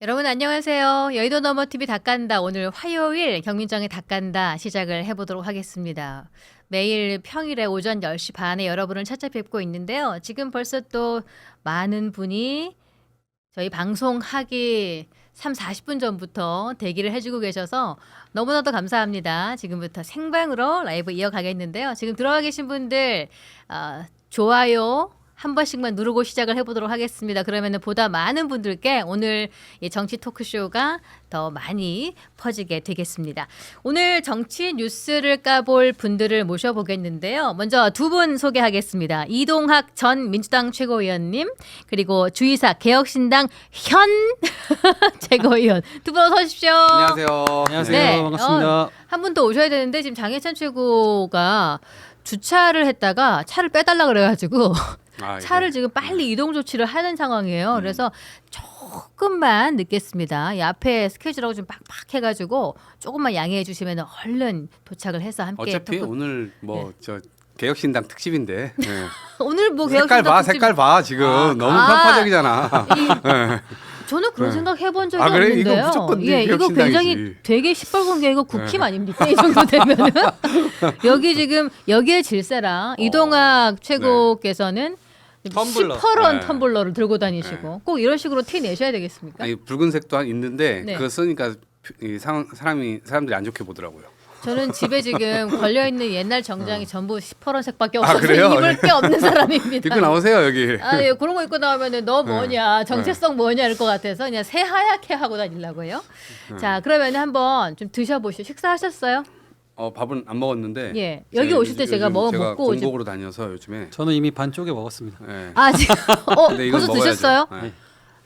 여러분 안녕하세요. 여의도 너머TV 닭간다. 오늘 화요일 경민정의 닭간다 시작을 해보도록 하겠습니다. 매일 평일에 오전 10시 반에 여러분을 찾아뵙고 있는데요. 지금 벌써 또 많은 분이 저희 방송하기 40분 전부터 대기를 해주고 계셔서 너무나도 감사합니다. 지금부터 생방으로 라이브 이어가겠는데요. 지금 들어와 계신 분들 좋아요 한 번씩만 누르고 시작을 해보도록 하겠습니다. 그러면 보다 많은 분들께 오늘 이 정치 토크쇼가 더 많이 퍼지게 되겠습니다. 오늘 정치 뉴스를 까볼 분들을 모셔보겠는데요. 먼저 두 분 소개하겠습니다. 이동학 전 민주당 최고위원님 그리고 주이삭 개혁신당 현 최고위원 두 분 어서 오십시오. 안녕하세요. 안녕하세요. 네. 반갑습니다. 한 분 더 오셔야 되는데 지금 장해찬 최고가 주차를 했다가 차를 빼달라 그래가지고 차를 지금 빨리 이동 조치를 하는 상황이에요. 그래서 조금만 늦겠습니다. 이 앞에 스케줄하고 좀 빡빡해가지고 조금만 양해해 주시면 얼른 도착을 해서 함께 어차피 오늘 뭐 저 개혁신당 특집인데 네. 오늘 뭐 색깔 봐, 색깔 봐 지금 너무 편파적이잖아. 네. 저는 그런 생각 해본 적이 그래? 없는데요. 이거 무조건 예, 이거 개혁신당이지. 굉장히 되게 시뻘건 게 이거 국힘 아닙니까? 이 정도 되면은 여기 지금 여기에 질세랑 이동학 최고께서는 텀블러. 시퍼런 네. 텀블러를 들고 다니시고 꼭 이런 식으로 티 내셔야 되겠습니까? 아니 붉은색도 있는데 네. 그거 쓰니까 사람들이 안 좋게 보더라고요. 저는 집에 지금 걸려 있는 옛날 정장이 전부 시퍼런 색밖에 없어서 그래요? 입을 게 없는 사람입니다. 입고 나오세요 여기. 아, 예, 그런 거 입고 나오면은 너 뭐냐, 정체성 뭐냐 이럴 것 같아서 그냥 새하얗게 하고 다니려고요. 자, 그러면 한번 좀 드셔보시죠. 식사하셨어요? 밥은 안 먹었는데. 예, 여기 오실 때 제가 뭐 제가 먹고 오지. 공복으로 다녀서 요즘에. 저는 이미 반 쪼개 먹었습니다. 네. 아, 지금 근데 이건 벌써 먹어야죠. 드셨어요? 네.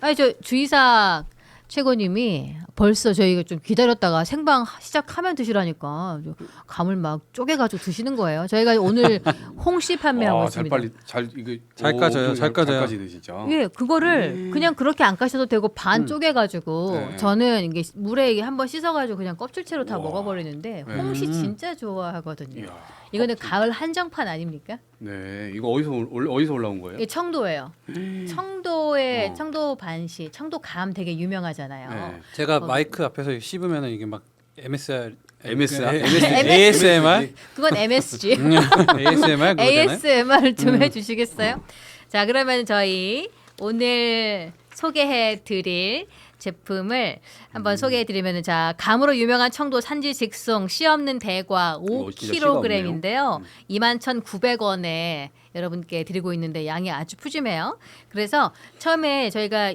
아니 저 주이삭 최고님이 벌써 저희가 좀 기다렸다가 생방 시작하면 드시라니까 감을 막 쪼개가지고 드시는 거예요. 저희가 오늘 홍씨 판매하고 잘 있습니다. 빨리 이거 잘 까져요, 잘 까져요. 까지네 진짜. 예, 그거를 그냥 그렇게 안 까셔도 되고 반 쪼개가지고 네. 저는 이게 물에 한번 씻어가지고 그냥 껍질채로 다 우와. 먹어버리는데 네. 홍시 진짜 좋아하거든요. 이야. 이거는 가을 한정판 아닙니까? 네, 이거 어디서 올라온 거예요? 이게 청도예요. 청도의 청도 반시, 청도 감 되게 유명하잖아요. 네. 제가 마이크 앞에서 씹으면 이게 막 MSR, MSR? ASMR, 그건 MSG. ASMR 그거잖아요. ASMR을 좀 해주시겠어요? 자, 그러면 저희 오늘 소개해드릴 제품을 한번 소개해드리면 자, 감으로 유명한 청도 산지 직송 씨 없는 대과 진짜 씨가 5kg인데요. 21,900원에 여러분께 드리고 있는데 양이 아주 푸짐해요. 그래서 처음에 저희가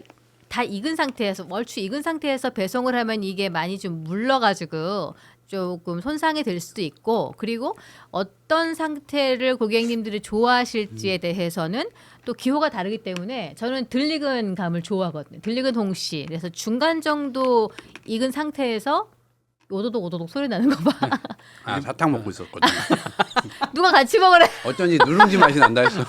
다 익은 상태에서 얼추 익은 상태에서 배송을 하면 이게 많이 좀 물러가지고 조금 손상이 될 수도 있고 그리고 어떤 상태를 고객님들이 좋아하실지에 대해서는 또 기호가 다르기 때문에 저는 덜 익은 감을 좋아하거든요. 덜 익은 홍시. 그래서 중간 정도 익은 상태에서 오도독 오도독 소리 나는 거 봐. 사탕 먹고 있었거든요. 누가 같이 먹으래. 어쩐지 누룽지 맛이 난다 했어.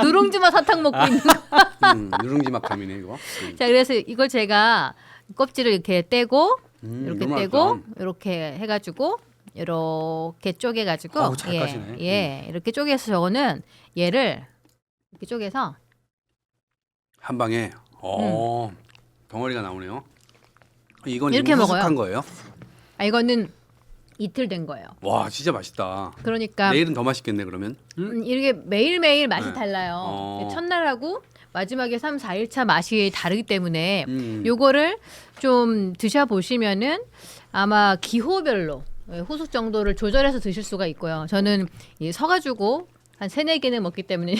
누룽지만 사탕 먹고 있는 거. 누룽지 맛 감이네 이거. 자, 그래서 이걸 제가 껍질을 이렇게 떼고 이렇게 너무 떼고 맛있다. 이렇게 해가지고 이렇게 쪼개가지고 어우, 잘 까시네. 예, 이렇게 쪼개서 저거는 얘를 이렇게 쪼개서 한 방에 덩어리가 나오네요. 이건 이렇게 후숙한 먹어요. 거예요? 이거는 이틀 된 거예요. 와 진짜 맛있다. 그러니까 내일은 더 맛있겠네 그러면. 이게 매일매일 맛이 네. 달라요. 첫날하고 마지막에 3, 4일차 맛이 다르기 때문에 요거를 좀 드셔보시면은 아마 기호별로 후숙 정도를 조절해서 드실 수가 있고요. 저는 서가지고 한 3-4개는 먹기 때문에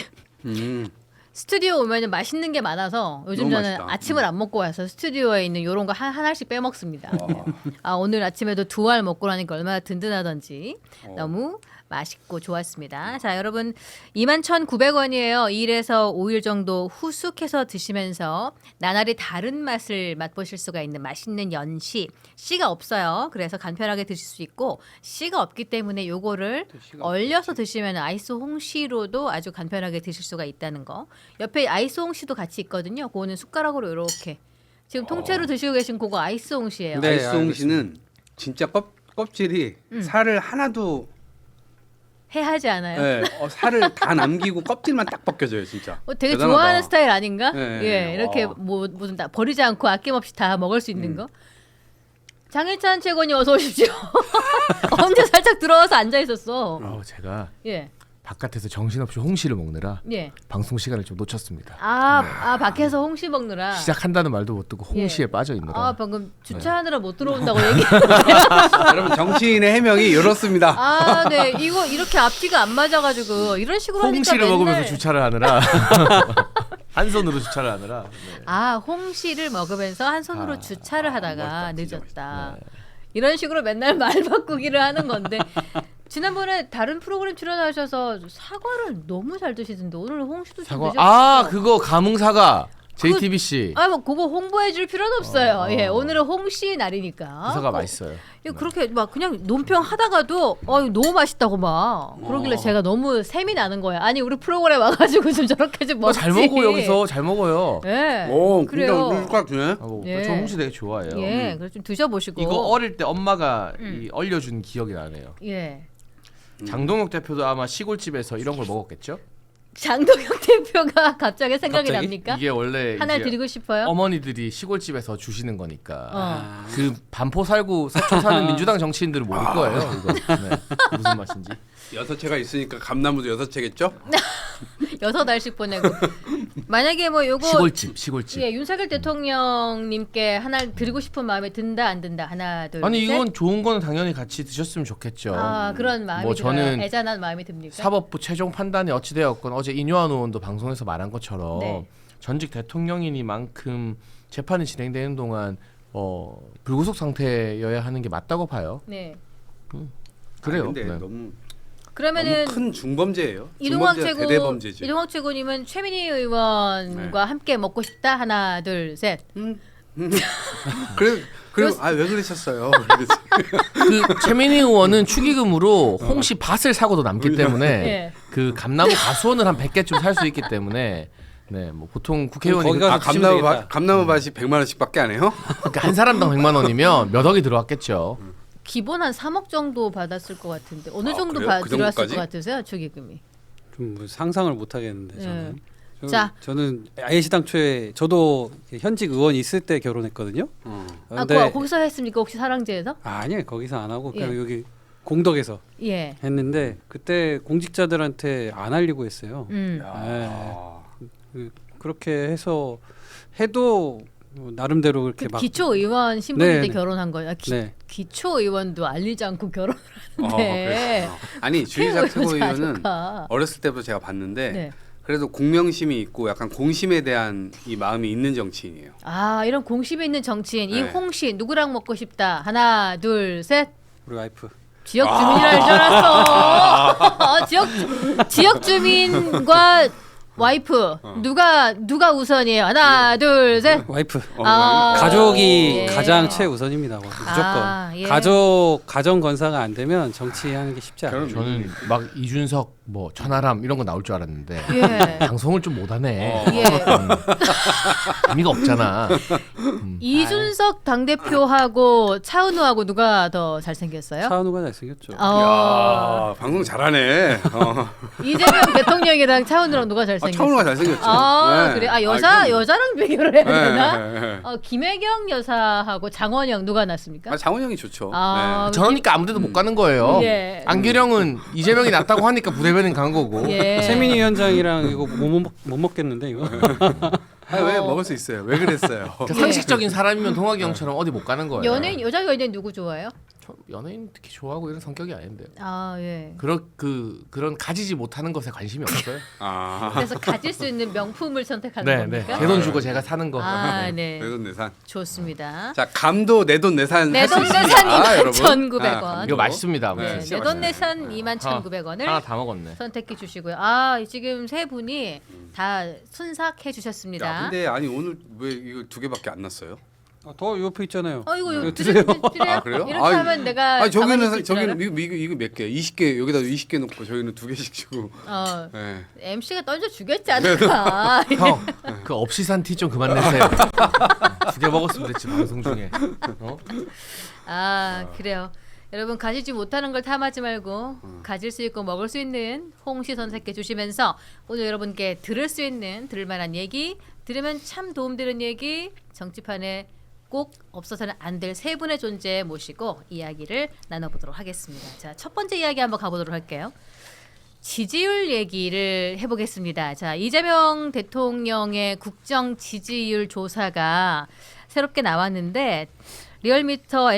스튜디오 오면은 맛있는 게 많아서 요즘 너무 저는 맛있다. 아침을 안 먹고 와서 스튜디오에 있는 요런 거 하나씩 빼먹습니다. 오늘 아침에도 2알 먹고 나니까 얼마나 든든하던지 너무 맛있고 좋았습니다. 자, 여러분 21,900원이에요. 2일에서 5일 정도 후숙해서 드시면서 나날이 다른 맛을 맛보실 수가 있는 맛있는 연시. 씨가 없어요. 그래서 간편하게 드실 수 있고 씨가 없기 때문에 요거를 얼려서 드시면 아이스 홍시로도 아주 간편하게 드실 수가 있다는 거. 옆에 아이스 홍시도 같이 있거든요. 그거는 숟가락으로 이렇게 지금 통째로 드시고 계신 그거 아이스 홍시예요. 네. 아이스 홍시는 진짜 껍질이 살을 하나도 해하지 않아요? 네, 살을 다 남기고 껍질만 딱 벗겨져요, 진짜. 되게 대단하다. 좋아하는 스타일 아닌가? 네, 예, 이렇게 와. 뭐 무슨 다 버리지 않고 아낌없이 다 먹을 수 있는 거. 장일찬 최고님 어서 오십시오. 언제 살짝 들어와서 앉아 있었어. 제가 예, 바깥에서 정신없이 홍시를 먹느라 예. 방송 시간을 좀 놓쳤습니다. 밖에서 홍시 먹느라. 시작한다는 말도 못 듣고 홍시에 예. 빠져 있느라. 방금 주차하느라 못 들어온다고 얘기. 여러분 정치인의 해명이 이렇습니다. 네, 이거 이렇게 앞뒤가 안 맞아가지고 이런 식으로 하니까 홍시를 맨날. 먹으면서 주차를 하느라 한 손으로 주차를 하느라. 네. 홍시를 먹으면서 한 손으로 주차를 하다가 멋있다, 진짜 늦었다. 네. 이런 식으로 맨날 말 바꾸기를 하는 건데 지난번에 다른 프로그램 출연하셔서 사과를 너무 잘 드시던데 오늘 홍시도 좀 사과. 드셨어요. 그거 감흥 사과. JTBC. 뭐 그거 홍보해 줄 필요는 없어요. 예, 오늘은 홍시 날이니까. 그 사과 맛있어요. 그렇게 막 그냥 논평 하다가도 너무 맛있다고 막 그러길래 제가 너무 셈이 나는 거야. 아니 우리 프로그램 와가지고 좀 저렇게 좀 먹지. 잘 먹어 여기서 잘 먹어요. 예. 오, 그래요. 진짜 숟가락 주네. 예. 저 홍시 되게 좋아해요. 예, 그래서 좀 드셔보시고. 이거 어릴 때 엄마가 얼려준 기억이 나네요. 예. 장동혁 대표도 아마 시골집에서 이런 걸 먹었겠죠? 장동혁 대표가 갑자기 생각이 갑자기? 납니까? 이게 원래 하나를 이제 드리고 싶어요. 어머니들이 시골집에서 주시는 거니까 어. 그 반포 살고 서초 사는 민주당 정치인들은 모를 거예요. 이거 네. 무슨 맛인지. 6채가 있으니까 감나무도 6채겠죠? 6알씩 보내고. 만약에 뭐 요거 시골집. 예, 윤석열 대통령님께 하나 드리고 싶은 마음에 든다 안 든다. 하나 둘 아니 셋. 이건 좋은 거는 당연히 같이 드셨으면 좋겠죠. 그런 마음이 뭐 들어요. 저는 애잔한 마음이 듭니까? 사법부 최종 판단이 어찌 되었건 어제 인요한 의원도 방송에서 말한 것처럼 네. 전직 대통령이니만큼 재판이 진행되는 동안 불구속 상태여야 하는 게 맞다고 봐요. 네. 그래요. 근데 네. 너무 그러면 큰 중범죄예요. 이동학 중범죄가 대대범죄지. 이동학 최고님은 최민희 의원과 함께 먹고 싶다. 하나 둘 셋. 그래 왜 그러셨어요? 그 최민희 의원은 축의금으로 홍시 밭을 사고도 남기 때문에 예. 그 감나무 가수원을 한 100개쯤 살 수 있기 때문에 네, 뭐 보통 국회의원이 거기 가서 드시면 되겠다. 감나무 밭이 100만 원씩밖에 안 해요? 그러니까 한 사람당 100만 원이면 몇 억이 들어왔겠죠. 기본 한 3억 정도 받았을 것 같은데 어느 정도 그래요? 그 들어왔을 정도까지? 것 같으세요? 축의금이. 좀 상상을 못 하겠는데 저는. 자. 저는 아예 시당초에 저도 현직 의원이 있을 때 결혼했거든요. 근데 거기서 했습니까? 혹시 사랑제에서? 아니에요. 거기서 안 하고 그냥 예. 여기 공덕에서 예. 했는데 그때 공직자들한테 안 알리고 했어요. 그렇게 해서 해도 나름대로 그렇게 막 기초 의원 신분일 때 네, 결혼한 거예요. 네. 기초 의원도 알리지 않고 결혼을 하는데. 그랬구나. 아니 주희삭 최고위원은 자료가. 어렸을 때부터 제가 봤는데 네. 그래도 공명심이 있고 약간 공심에 대한 이 마음이 있는 정치인이에요. 이런 공심이 있는 정치인 이 네. 홍씨 누구랑 먹고 싶다. 하나 둘 셋. 우리 와이프. 지역 주민이라 줄 알았어. 지역 주민과 와이프 누가 우선이에요? 하나 둘 셋. 와이프. 예. 가족이 가장 최우선입니다. 무조건. 예. 가정 건사가 안 되면 정치하는 게 쉽지 않아요. 저는 막 이준석 뭐 천하람 이런 거 나올 줄 알았는데 예. 방송을 좀 못하네. 예. 의미가 없잖아. 이준석 당대표하고 차은우하고 누가 더 잘생겼어요? 차은우가 잘생겼죠. 야, 방송 잘하네. 이재명 대통령이랑 차은우랑 누가 잘생겼어요? 차은우가 잘생겼죠. 네. 그래. 그럼요. 여자랑 비교를 해야 되나? 네. 김혜경 여사하고 장원영 누가 낫습니까? 장원영이 좋죠. 저러니까 아무데도 못 가는 거예요. 예. 안규령은 이재명이 낫다고 하니까 부대변인 간 거고. 예. 최민희 위원장이랑 이거 못 먹겠는데 이거. 왜 먹을 수 있어요? 왜 그랬어요? 그러니까 상식적인 사람이면 동학이 형처럼 어디 못 가는 거예요. 여자 연예인 누구 좋아해요? 저 연예인 특히 좋아하고 이런 성격이 아닌데요. 예. 그런 가지지 못하는 것에 관심이 없어요. 그래서 가질 수 있는 명품을 선택하는 겁니까? 제 돈 주고 제가 사는 거. 네. 내돈 내산. 좋습니다. 자, 감도 내돈 내산 할 수 내돈 있습니다. 내산 21,900원. 이거 맛있습니다. 네. 진짜 내돈 맛있네. 내산 21,900원을 하나 다 먹었네. 선택해 주시고요. 지금 세 분이 다 순삭해 주셨습니다. 야, 근데 아니 오늘 왜 이거 2개밖에 안 났어요? 더 옆에 있잖아요. 이거 드세요. 드려요? 그래요? 이렇게 하면 내가 가만히 저기는 있을 줄 알아? 이거 몇 개? 20개 여기다 20개 놓고 저희는 2개씩 주고. 네. MC가 던져 주겠지 않을까? 형, 그 없이 산 티 좀 그만 내세요. 2개 먹었으면 됐지 방송 중에. 그래요. 여러분 가지지 못하는 걸 탐하지 말고 가질 수 있고 먹을 수 있는 홍시선생께 주시면서 오늘 여러분께 들을 수 있는 들을 만한 얘기, 들으면 참 도움되는 얘기, 정치판에 꼭 없어서는 안 될 세 분의 존재 모시고 이야기를 나눠보도록 하겠습니다. 자, 첫 번째 이야기 한번 가보도록 할게요. 지지율 얘기를 해보겠습니다. 자, 이재명 대통령의 국정 지지율 조사가 새롭게 나왔는데 리얼미터가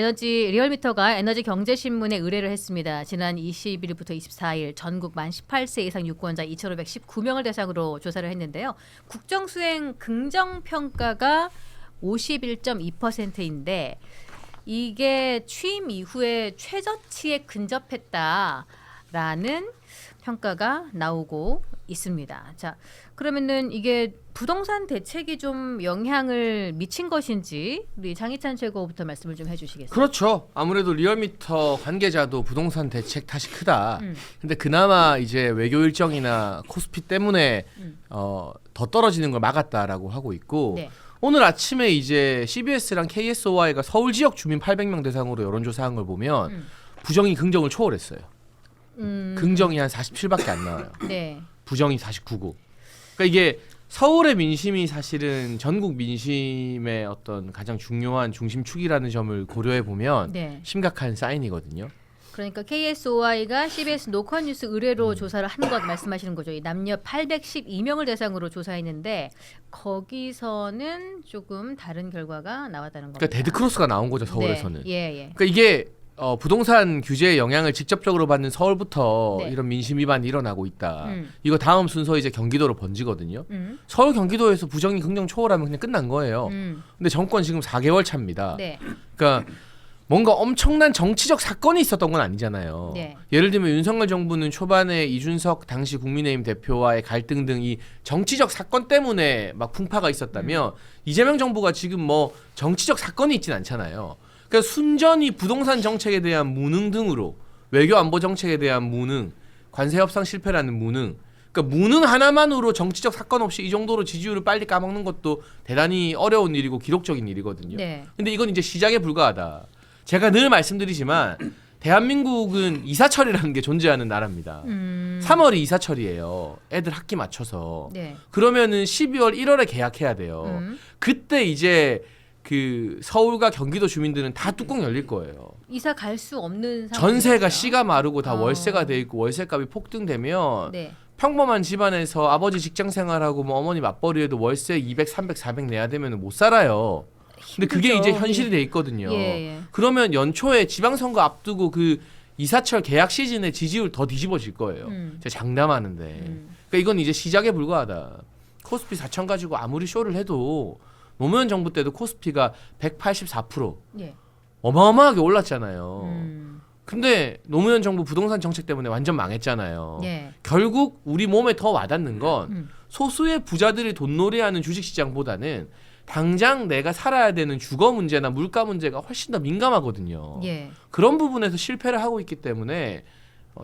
에너지경제신문에 의뢰를 했습니다. 지난 20일부터 24일 전국 만 18세 이상 유권자 2,519명을 대상으로 조사를 했는데요. 국정수행 긍정평가가 51.2%인데 이게 취임 이후에 최저치에 근접했다라는 평가가 나오고 있습니다. 자, 그러면은 이게 부동산 대책이 좀 영향을 미친 것인지 우리 장희찬 최고부터 말씀을 좀 해주시겠어요? 그렇죠. 아무래도 리얼미터 관계자도 부동산 대책 탓이 크다. 근데 그나마 이제 외교 일정이나 코스피 때문에 더 떨어지는 걸 막았다라고 하고 있고 네. 오늘 아침에 이제 CBS랑 KSOI가 서울 지역 주민 800명 대상으로 여론조사한 걸 보면 부정이 긍정을 초월했어요. 긍정이 한 47밖에 안 나와요. 네. 부정이 49고. 그러니까 이게 서울의 민심이 사실은 전국 민심의 어떤 가장 중요한 중심축이라는 점을 고려해 보면 네. 심각한 사인이거든요. 그러니까 KSOI가 CBS 노컷뉴스 의뢰로 조사를 한 것 말씀하시는 거죠. 이 남녀 812명을 대상으로 조사했는데 거기서는 조금 다른 결과가 나왔다는 겁니다. 그러니까 데드크로스가 나온 거죠, 서울에서는. 네. 예, 예. 그러니까 이게 부동산 규제의 영향을 직접적으로 받는 서울부터 네. 이런 민심 위반이 일어나고 있다. 이거 다음 순서 이제 경기도로 번지거든요. 음. 서울 경기도에서 부정이 긍정 초월하면 그냥 끝난 거예요. 음. 근데 정권 지금 4개월 차입니다. 네. 그러니까 뭔가 엄청난 정치적 사건이 있었던 건 아니잖아요. 네. 예를 들면 윤석열 정부는 초반에 이준석 당시 국민의힘 대표와의 갈등 등 이 정치적 사건 때문에 막 풍파가 있었다면 이재명 정부가 지금 뭐 정치적 사건이 있진 않잖아요. 그러니까 순전히 부동산 정책에 대한 무능 등으로 외교 안보 정책에 대한 무능, 관세 협상 실패라는 무능, 그러니까 무능 하나만으로 정치적 사건 없이 이 정도로 지지율을 빨리 까먹는 것도 대단히 어려운 일이고 기록적인 일이거든요. 네. 근데 이건 이제 시작에 불과하다. 제가 늘 말씀드리지만 대한민국은 이사철이라는 게 존재하는 나라입니다. 3월이 이사철이에요. 애들 학기 맞춰서. 네. 그러면은 12월, 1월에 계약해야 돼요. 그때 이제 그 서울과 경기도 주민들은 다 뚜껑 열릴 거예요. 이사 갈 수 없는 상황. 전세가 씨가 마르고 다 월세가 돼 있고 월세값이 폭등되면 네. 평범한 집안에서 아버지 직장 생활하고 뭐 어머니 맞벌이해도 월세 200, 300, 400 내야 되면 못 살아요. 근데 그게 힘들죠. 이제 현실이 돼 있거든요. 예, 예. 그러면 연초에 지방선거 앞두고 그 이사철 계약 시즌에 지지율 더 뒤집어질 거예요. 제가 장담하는데. 그러니까 이건 이제 시작에 불과하다. 코스피 4천 가지고 아무리 쇼를 해도 노무현 정부 때도 코스피가 184% 예. 어마어마하게 올랐잖아요. 근데 노무현 정부 부동산 정책 때문에 완전 망했잖아요. 예. 결국 우리 몸에 더 와닿는 건 소수의 부자들이 돈놀이하는 주식시장보다는 당장 내가 살아야 되는 주거 문제나 물가 문제가 훨씬 더 민감하거든요. 예. 그런 부분에서 실패를 하고 있기 때문에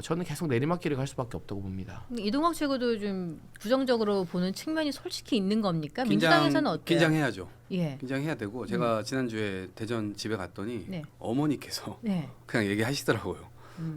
저는 계속 내리막길을 갈 수밖에 없다고 봅니다. 이동학 최고도 좀 부정적으로 보는 측면이 솔직히 있는 겁니까? 민주당에서는 어때요? 긴장해야죠. 예. 긴장해야 되고 제가 지난주에 대전 집에 갔더니 네. 어머니께서 네. 그냥 얘기하시더라고요.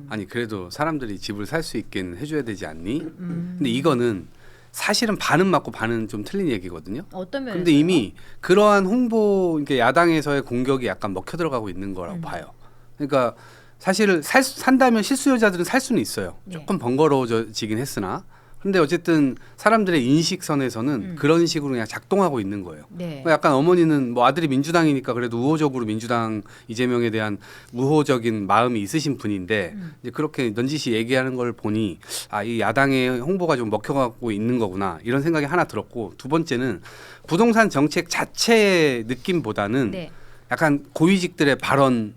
아니 그래도 사람들이 집을 살 수 있게 해줘야 되지 않니? 근데 이거는 사실은 반은 맞고 반은 좀 틀린 얘기거든요. 어떤 면에서? 근데 이미 그러한 홍보, 그러니까 야당에서의 공격이 약간 먹혀 들어가고 있는 거라고 봐요. 그러니까 사실 산다면 실수요자들은 살 수는 있어요. 네. 조금 번거로워지긴 했으나. 근데 어쨌든 사람들의 인식선에서는 그런 식으로 그냥 작동하고 있는 거예요. 네. 그러니까 약간 어머니는 뭐 아들이 민주당이니까 그래도 우호적으로 민주당 이재명에 대한 우호적인 마음이 있으신 분인데 이제 그렇게 넌지시 얘기하는 걸 보니 아, 이 야당의 홍보가 좀 먹혀가고 있는 거구나 이런 생각이 하나 들었고, 두 번째는 부동산 정책 자체의 느낌보다는 네. 약간 고위직들의 발언이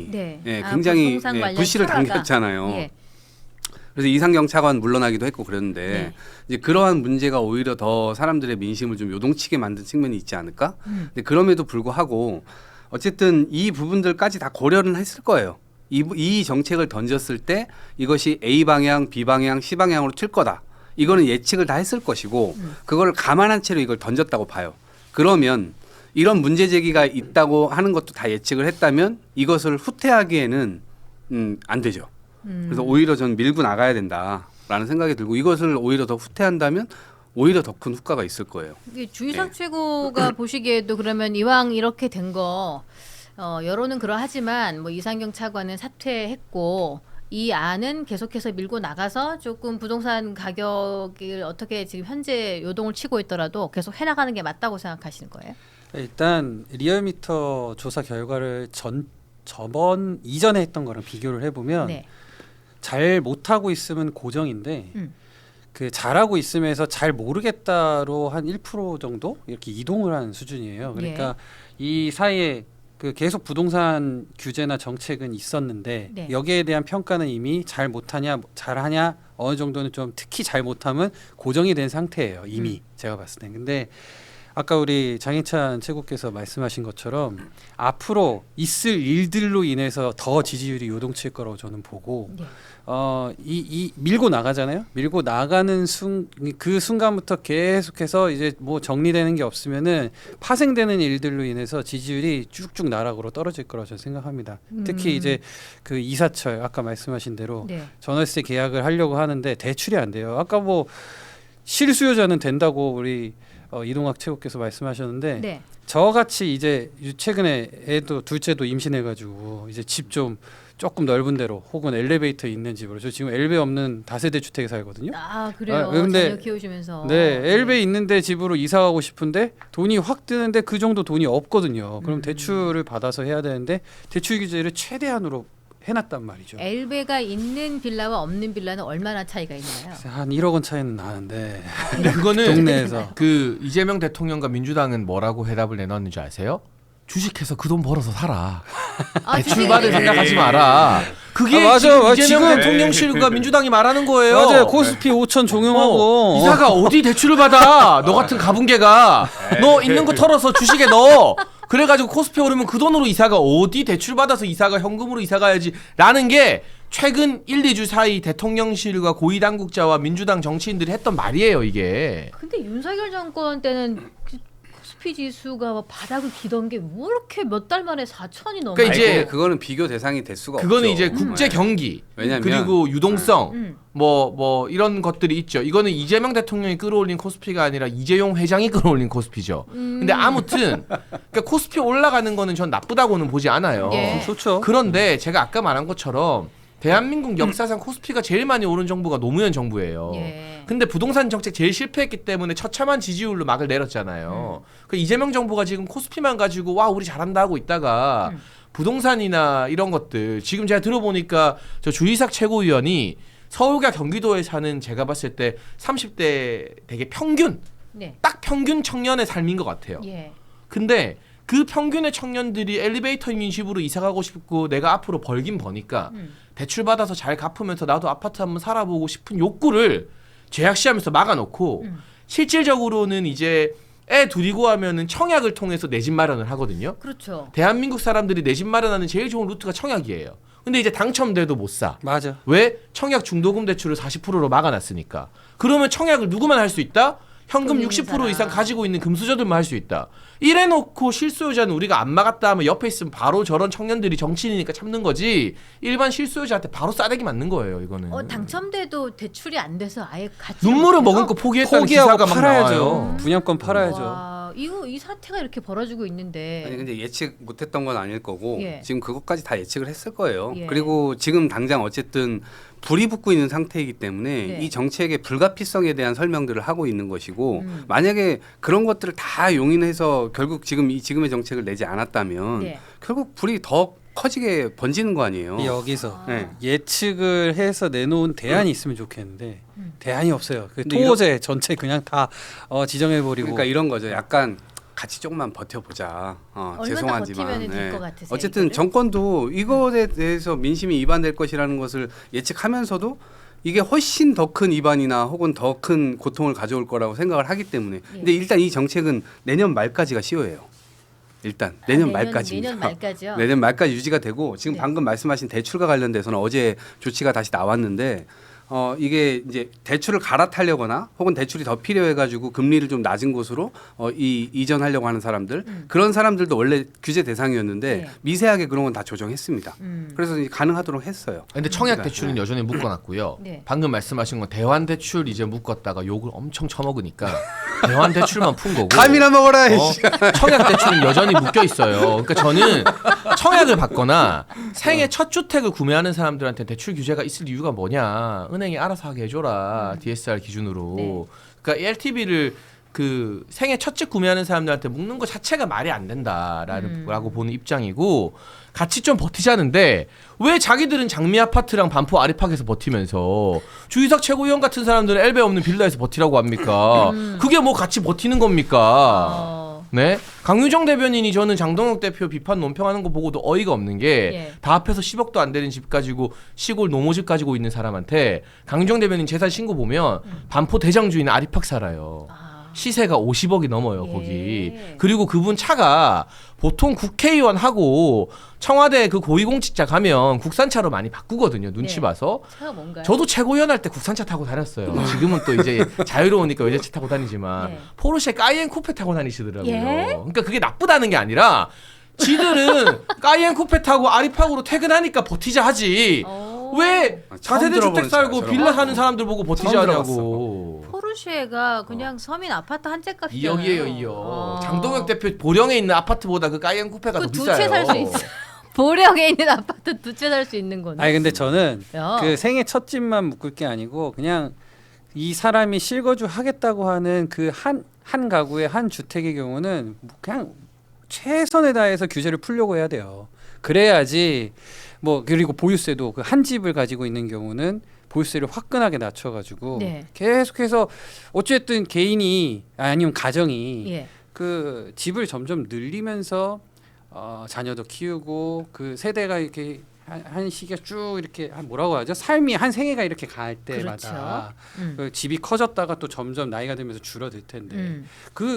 네. 예, 아, 굉장히 부동산 관련 불씨를 철학가. 당겼잖아요. 예. 그래서 이상경 차관 물러나기도 했고 그랬는데 네. 이제 그러한 문제가 오히려 더 사람들의 민심을 좀 요동치게 만든 측면이 있지 않을까? 근데 그럼에도 불구하고 어쨌든 이 부분들까지 다 고려는 했을 거예요. 이 정책을 던졌을 때 이것이 A 방향, B 방향, C 방향으로 튈 거다. 이거는 예측을 다 했을 것이고 그걸 감안한 채로 이걸 던졌다고 봐요. 그러면 이런 문제 제기가 있다고 하는 것도 다 예측을 했다면 이것을 후퇴하기에는 안 되죠. 그래서 오히려 전 밀고 나가야 된다라는 생각이 들고 이것을 오히려 더 후퇴한다면 오히려 더 큰 효과가 있을 거예요. 이게 주의석 최고가 보시기에도 그러면 이왕 이렇게 된 거 여론은 그러하지만 뭐 이상경 차관은 사퇴했고 이 안은 계속해서 밀고 나가서 조금 부동산 가격을 어떻게 지금 현재 요동을 치고 있더라도 계속 해나가는 게 맞다고 생각하시는 거예요? 일단 리얼미터 조사 결과를 저번 이전에 했던 거랑 비교를 해보면 네. 잘 못하고 있으면 고정인데 그 잘하고 있으면서 잘 모르겠다로 한 1% 정도 이렇게 이동을 한 수준이에요. 그러니까 이 사이에 그 계속 부동산 규제나 정책은 있었는데 네. 여기에 대한 평가는 이미 잘 못하냐 잘하냐 어느 정도는 좀 특히 잘 못하면 고정이 된 상태예요. 이미 제가 봤을 때. 근데 아까 우리 장희찬 최고께서 말씀하신 것처럼 앞으로 있을 일들로 인해서 더 지지율이 요동칠 거라고 저는 보고 네. 이 밀고 나가잖아요. 밀고 나가는 그 순간부터 계속해서 이제 뭐 정리되는 게 없으면은 파생되는 일들로 인해서 지지율이 쭉쭉 나락으로 떨어질 거라고 저는 생각합니다. 특히 이제 그 이사철 아까 말씀하신 대로 네. 전월세 계약을 하려고 하는데 대출이 안 돼요. 아까 뭐 실수요자는 된다고 우리 이동학 최고께서 말씀하셨는데 네. 저같이 이제 최근에 애도 둘째도 임신해가지고 이제 집 좀 조금 넓은 데로 혹은 엘리베이터 있는 집으로 저 지금 엘리베이터 없는 다세대 주택에 살거든요. 아 그래요. 근데 자녀 키우시면서. 네, 엘리베이터 있는데 집으로 이사 가고 싶은데 돈이 확 드는데 그 정도 돈이 없거든요. 그럼 대출을 받아서 해야 되는데 대출 규제를 최대한으로 해놨단 말이죠. 엘베가 있는 빌라와 없는 빌라는 얼마나 차이가 있나요? 한 1억 원 차이는 나는데 근데 그거는 동네에서 그 이재명 대통령과 민주당은 뭐라고 해답을 내놨는지 아세요? 주식해서 그 돈 벌어서 살아. 대출 받을 생각하지 마라. 그게 맞아. 지금 이재명 지금 대통령실과 민주당이 말하는 거예요. 맞아요. 코스피 5천 종용하고 이사가 어디 대출을 받아? 너 같은 가분개가 너 있는 거 털어서 주식에 넣어. 그래가지고 코스피 오르면 그 돈으로 이사가 어디 대출 받아서 이사가 현금으로 이사 가야지 라는 게 최근 1, 2주 사이 대통령실과 고위 당국자와 민주당 정치인들이 했던 말이에요 이게. 근데 윤석열 정권 때는 코스피 지수가 바닥을 기던 게 왜 이렇게 몇 달 만에 4천이 넘어요? 그러니까 이제 그거는 비교 대상이 될 수가 없죠. 그거는 이제 국제 경기 왜냐면 그리고 유동성 뭐 이런 것들이 있죠. 이거는 이재명 대통령이 끌어올린 코스피가 아니라 이재용 회장이 끌어올린 코스피죠. 근데 아무튼 그러니까 코스피 올라가는 거는 전 나쁘다고는 보지 않아요. 예. 좋죠. 그런데 제가 아까 말한 것처럼 대한민국 역사상 코스피가 제일 많이 오른 정부가 노무현 정부예요. 예. 근데 부동산 정책 제일 실패했기 때문에 처참한 지지율로 막을 내렸잖아요. 그 이재명 정부가 지금 코스피만 가지고 와 우리 잘한다 하고 있다가 부동산이나 이런 것들 지금 제가 들어보니까 저 주희삭 최고위원이 서울과 경기도에 사는 제가 봤을 때 30대 되게 평균 네. 딱 평균 청년의 삶인 것 같아요. 예. 근데 그 평균의 청년들이 엘리베이터 있는 집으로 이사 가고 싶고 내가 앞으로 벌긴 버니까 대출 받아서 잘 갚으면서 나도 아파트 한번 살아보고 싶은 욕구를 죄악시하면서 막아놓고 실질적으로는 이제 애 둘이고 하면은 청약을 통해서 내 집 마련을 하거든요. 그렇죠. 대한민국 사람들이 내 집 마련하는 제일 좋은 루트가 청약이에요. 근데 이제 당첨돼도 못 사. 맞아. 왜? 청약 중도금 대출을 40%로 막아놨으니까. 그러면 청약을 누구만 할 수 있다? 현금 돈 있는 60% 사람. 이상 가지고 있는 금수저들만 할 수 있다. 이래놓고 실수요자는 우리가 안 막았다 하면 옆에 있으면 바로 저런 청년들이 정치인이니까 참는 거지. 일반 실수요자한테 바로 싸대기 맞는 거예요. 이거는. 당첨돼도 대출이 안 돼서 아예 같이 눈물을 못해요? 머금고 포기했다는 포기하고 기사가 막 팔아야죠. 나와요. 분양권 팔아야죠. 와, 이 사태가 이렇게 벌어지고 있는데. 아니 근데 예측 못했던 건 아닐 거고 예. 지금 그것까지 다 예측을 했을 거예요. 예. 그리고 지금 당장 어쨌든 불이 붙고 있는 상태이기 때문에 네. 이 정책의 불가피성에 대한 설명들을 하고 있는 것이고 만약에 그런 것들을 다 용인해서 결국 지금의 정책을 내지 않았다면 네. 결국 불이 더 커지게 번지는 거 아니에요. 여기서 네. 예측을 해서 내놓은 대안이 있으면 좋겠는데 대안이 없어요. 그 근데 토호제 전체 그냥 다 지정해버리고. 그러니까 이런 거죠. 약간 같이 조금만 버텨보자. 얼마나 죄송하지만 버티면은 될것 같으세요, 어쨌든 이거를? 정권도 이것에 대해서 민심이 이반될 것이라는 것을 예측하면서도 이게 훨씬 더 큰 이반이나 혹은 더 큰 고통을 가져올 거라고 생각을 하기 때문에. 근데 일단 이 정책은 내년 말까지가 시효예요. 일단 내년 말까지입니다. 내년 말까지요. 내년 말까지 유지가 되고 지금 네. 방금 말씀하신 대출과 관련돼서는 어제 조치가 다시 나왔는데 이게 이제 대출을 갈아타려거나 혹은 대출이 더 필요해가지고 금리를 좀 낮은 곳으로 이전하려고 하는 사람들 그런 사람들도 원래 규제 대상이었는데 네. 미세하게 그런 건 다 조정했습니다. 그래서 이제 가능하도록 했어요. 근데 청약 대출은 여전히 묶어놨고요. 네. 방금 말씀하신 건 대환 대출 이제 묶었다가 욕을 엄청 처먹으니까 대환 대출만 푼 거고. 감이나 먹어라. 청약 대출은 여전히 묶여 있어요. 그러니까 저는 청약을 받거나 생애 첫 주택을 구매하는 사람들한테 대출 규제가 있을 이유가 뭐냐? 은행이 알아서 하게 해줘라. DSR 기준으로. 네. 그러니까 LTV를 그 생애 첫 집 구매하는 사람들한테 묶는 것 자체가 말이 안 된다라고 보는 입장이고 같이 좀 버티자는데 왜 자기들은 장미 아파트랑 반포 아리팍에서 버티면서 주희석 최고위원 같은 사람들은 엘베 없는 빌라에서 버티라고 합니까? 그게 뭐 같이 버티는 겁니까? 네, 강유정 대변인이 저는 장동혁 대표 비판 논평하는 거 보고도 어이가 없는 게 다 합해서 10억도 안 되는 집 가지고 시골 노모집 가지고 있는 사람한테 강유정 대변인 재산 신고 보면 반포 대장 주인 아리팍 살아요. 시세가 50억이 넘어요, 예. 거기. 그리고 그분 차가 보통 국회의원하고 청와대 그 고위공직자 가면 국산차로 많이 바꾸거든요, 눈치 네. 봐서. 차가 뭔가요? 저도 최고위원 할 때 국산차 타고 다녔어요. 지금은 또 이제 자유로우니까 외제차 타고 다니지만 네. 포르쉐 까이엔 쿠페 타고 다니시더라고요. 예? 그러니까 그게 나쁘다는 게 아니라 지들은 까이엔 쿠페 타고 아리팍으로 퇴근하니까 버티자 하지. 왜 처음 4세대 주택 들어보는 살고 차야, 빌라 저런 사는 사람들 보고 버티자 처음 하냐고. 포르쉐가 그냥 서민 아파트 한 채 값이잖아요. 2억이에요, 2억. 장동혁 대표 보령에 있는 아파트보다 그 까이엔 쿠페가 더 그 두 비싸요. 채 살 수 있어. 보령에 있는 아파트 두 채 살 수 있는 거네. 아니 근데 저는 야. 그 생애 첫 집만 묶을 게 아니고 그냥 이 사람이 실거주 하겠다고 하는 그 한 가구의 한 주택의 경우는 그냥 최선을 다해서 규제를 풀려고 해야 돼요. 그래야지 뭐 그리고 보유세도 그 한 집을 가지고 있는 경우는 보유세를 화끈하게 낮춰가지고 네. 계속해서 어쨌든 개인이 아니면 가정이 예. 그 집을 점점 늘리면서 자녀도 키우고 그 세대가 이렇게 한 시기가 쭉 이렇게 뭐라고 하죠? 삶이 한 생애가 이렇게 갈 때마다 그 집이 커졌다가 또 점점 나이가 들면서 줄어들 텐데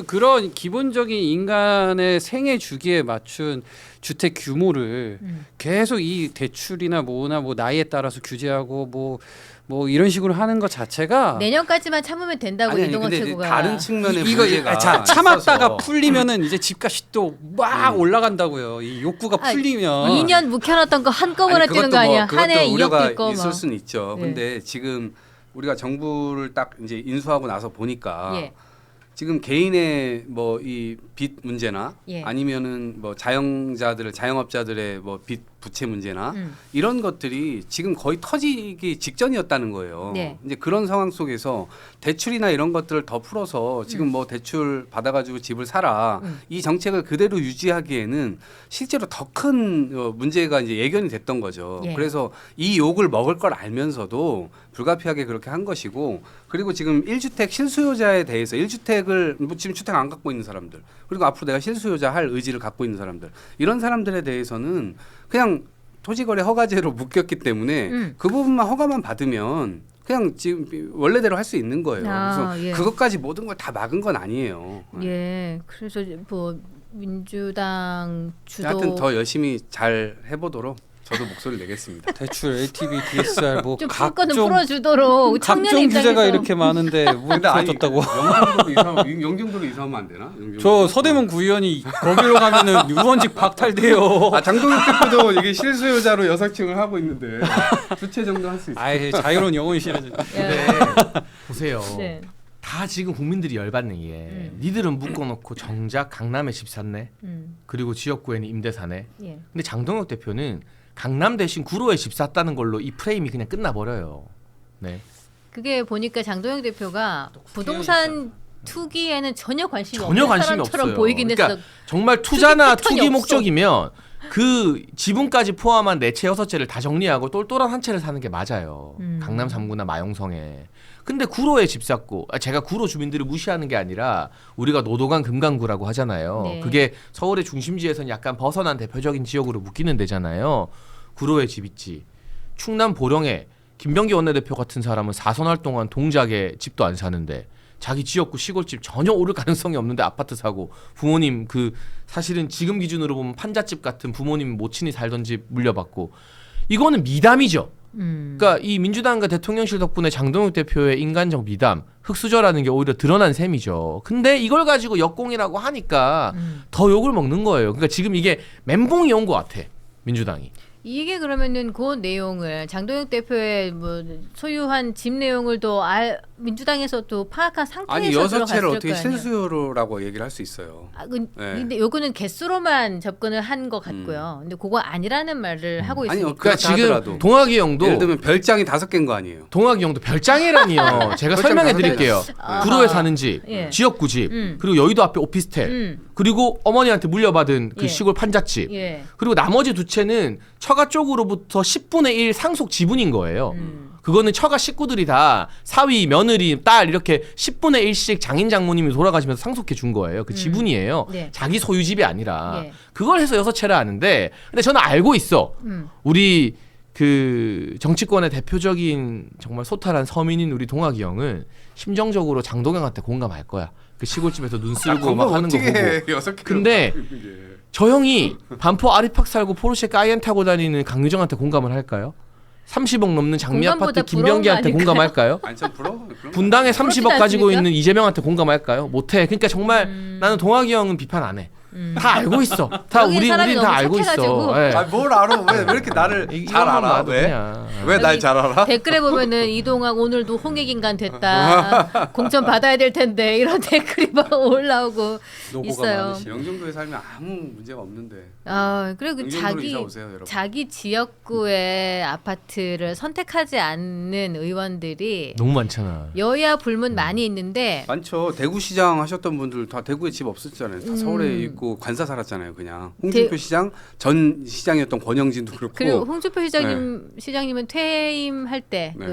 그런 기본적인 인간의 생애 주기에 맞춘 주택 규모를 계속 이 대출이나 뭐나 뭐 나이에 따라서 규제하고 뭐 이런 식으로 하는 것 자체가 내년까지만 참으면 된다고 아니, 이동원 근데 최고가. 다른 측면의 이거 문제가 참았다가 있어서. 풀리면은 이제 집값이 또 막 올라간다고요. 이 욕구가 아, 풀리면 2년 묵혀놨던 거 한꺼번에 아니, 뛰는 그것도 거 아니야? 그것도 한 해에 2억 우려가 뛸 거. 있을 수는 있죠. 네. 근데 지금 우리가 정부를 딱 이제 인수하고 나서 보니까 예. 지금 개인의 뭐 이 빚 문제나 예. 아니면은 뭐 자영업자들의 뭐 빚 부채 문제나 음. 이런 것들이 지금 거의 터지기 직전이었다는 거예요. 네. 이제 그런 상황 속에서 대출이나 이런 것들을 더 풀어서 지금 뭐 대출 받아가지고 집을 사라 이 정책을 그대로 유지하기에는 실제로 더 큰 문제가 이제 예견이 됐던 거죠. 예. 그래서 이 욕을 먹을 걸 알면서도 불가피하게 그렇게 한 것이고 그리고 지금 1주택 실수요자에 대해서 1주택을 뭐 지금 주택 안 갖고 있는 사람들 그리고 앞으로 내가 실수요자 할 의지를 갖고 있는 사람들 이런 사람들에 대해서는 그냥 토지거래 허가제로 묶였기 때문에 그 부분만 허가만 받으면 그냥 지금 원래대로 할 수 있는 거예요. 아, 그래서 예. 그것까지 모든 걸 다 막은 건 아니에요. 예. 그래서 뭐 민주당 주도 하여튼 더 열심히 잘 해보도록 저도 목소리를 내겠습니다. 대출, LTV, DSR 뭐 좀 풀거는 각종 풀어주도록 청년 각종 입장에서 규제가 이렇게 많은데 뭐 풀어줬다고? 영종도로 이사하면 안 되나? 저 서대문 구의원이 거기로 가면은 유원직 박탈돼요. 아 장동혁 대표도 이게 실수요자로 여사칭을 하고 있는데 주체 정도 할 수 있어요. 아이 자유로운 영혼이 싫어져. 근데 보세요. 네. 다 지금 국민들이 열받는 게 니들은 묶어놓고 정작 강남에 집 샀네. 그리고 지역구에는 임대 사네. 예. 근데 장동혁 대표는 강남 대신 구로에 집 샀다는 걸로 이 프레임이 그냥 끝나버려요. 네. 그게 보니까 장동영 대표가 부동산 투기에는 전혀 관심이 전혀 없는 관심이 사람처럼 없어요. 보이긴 그러니까 했어. 정말 투자나 투기 패턴이 투기 없어. 목적이면 그 지분까지 포함한 4채 6채를 다 정리하고 똘똘한 한 채를 사는 게 맞아요. 강남 3구나 마용성에. 근데 구로에 집 샀고 제가 구로 주민들을 무시하는 게 아니라 우리가 노도강 금강구라고 하잖아요. 네. 그게 서울의 중심지에서는 약간 벗어난 대표적인 지역으로 묶이는 데잖아요. 구로에 집 있지. 충남 보령에 김병기 원내대표 같은 사람은 4선 활동한 동작에 집도 안 사는데 자기 지역구 시골집 전혀 오를 가능성이 없는데 아파트 사고 부모님 그 사실은 지금 기준으로 보면 판잣집 같은 부모님 모친이 살던 집 물려받고 이거는 미담이죠. 그러니까 이 민주당과 대통령실 덕분에 장동혁 대표의 인간적 미담, 흑수저라는 게 오히려 드러난 셈이죠. 근데 이걸 가지고 역공이라고 하니까 더 욕을 먹는 거예요. 그러니까 지금 이게 멘붕이 온 것 같아. 민주당이. 이게 그러면은 그 내용을 장동혁 대표의 뭐 소유한 집 내용을 또 민주당에서 또 파악한 상태에서 아니 6채를 들어갔을 어떻게 거 아니에요. 실수요라고 얘기를 할 수 있어요. 근데 요거는 개수로만 접근을 한 것 같고요. 근데 그거 아니라는 말을 하고 아니요, 있으니까. 그러니까 지금 하더라도. 동학이 형도 예를 들면 별장이 5개인 거 아니에요. 동학이 형도 별장이라니요. 제가 별장 설명해 다섯 드릴게요. 아. 구로에 사는 집, 예. 지역구 집, 그리고 여의도 앞에 오피스텔, 그리고 어머니한테 물려받은 그 예. 시골 판잣집, 예. 그리고 나머지 2채는 처가 쪽으로부터 10분의 1 상속 지분인 거예요. 그거는 처가 식구들이 다 사위, 며느리, 딸 이렇게 10분의 1씩 장인 장모님이 돌아가시면서 상속해 준 거예요. 그 지분이에요. 네. 자기 소유 집이 아니라. 예. 그걸 해서 6채를 하는데 근데 저는 알고 있어. 우리 그 정치권의 대표적인 정말 소탈한 서민인 우리 동학이 형은 심정적으로 장동영한테 공감할 거야. 그 시골집에서 눈 쓸고 막 하는 거 보고. 근데 저 형이 반포 아리팍 살고 포르쉐 까이엔 타고 다니는 강유정한테 공감을 할까요? 30억 넘는 장미 공감보다 아파트 김병기한테 부러운 거 공감할까요? 아니 참 부러워. 분당에 그렇진 30억 가지고 않습니까? 있는 이재명한테 공감할까요? 못해. 그러니까 정말 나는 동학이 형은 비판 안 해. 다 알고 있어. 다 여기 우린 사람이 다 너무 알고 있어. 착해가지고. 예. 아뭘 알아? 왜 이렇게 나를 잘 이것만 알아? 봐도 왜? 그냥. 왜 날 잘 알아? 댓글에 보면은 이동학 오늘도 홍익인간 됐다. 공천 받아야 될 텐데 이런 댓글이 막 올라오고 노고가 있어요. 많으시네. 영종도에 살면 아무 문제가 없는데. 아 그리고 영종도로 이사 오세요, 여러분. 자기 지역구의 아파트를 선택하지 않는 의원들이 너무 많잖아. 여야 불문 많이 있는데 많죠. 대구시장 하셨던 분들 다 대구에 집 없었잖아요. 다 서울에 있고 관사 살았잖아요. 그냥 홍준표 시장 전 시장이었던 권영진도 그렇고. 그리고 홍준표 시장님은 퇴임할 때 네.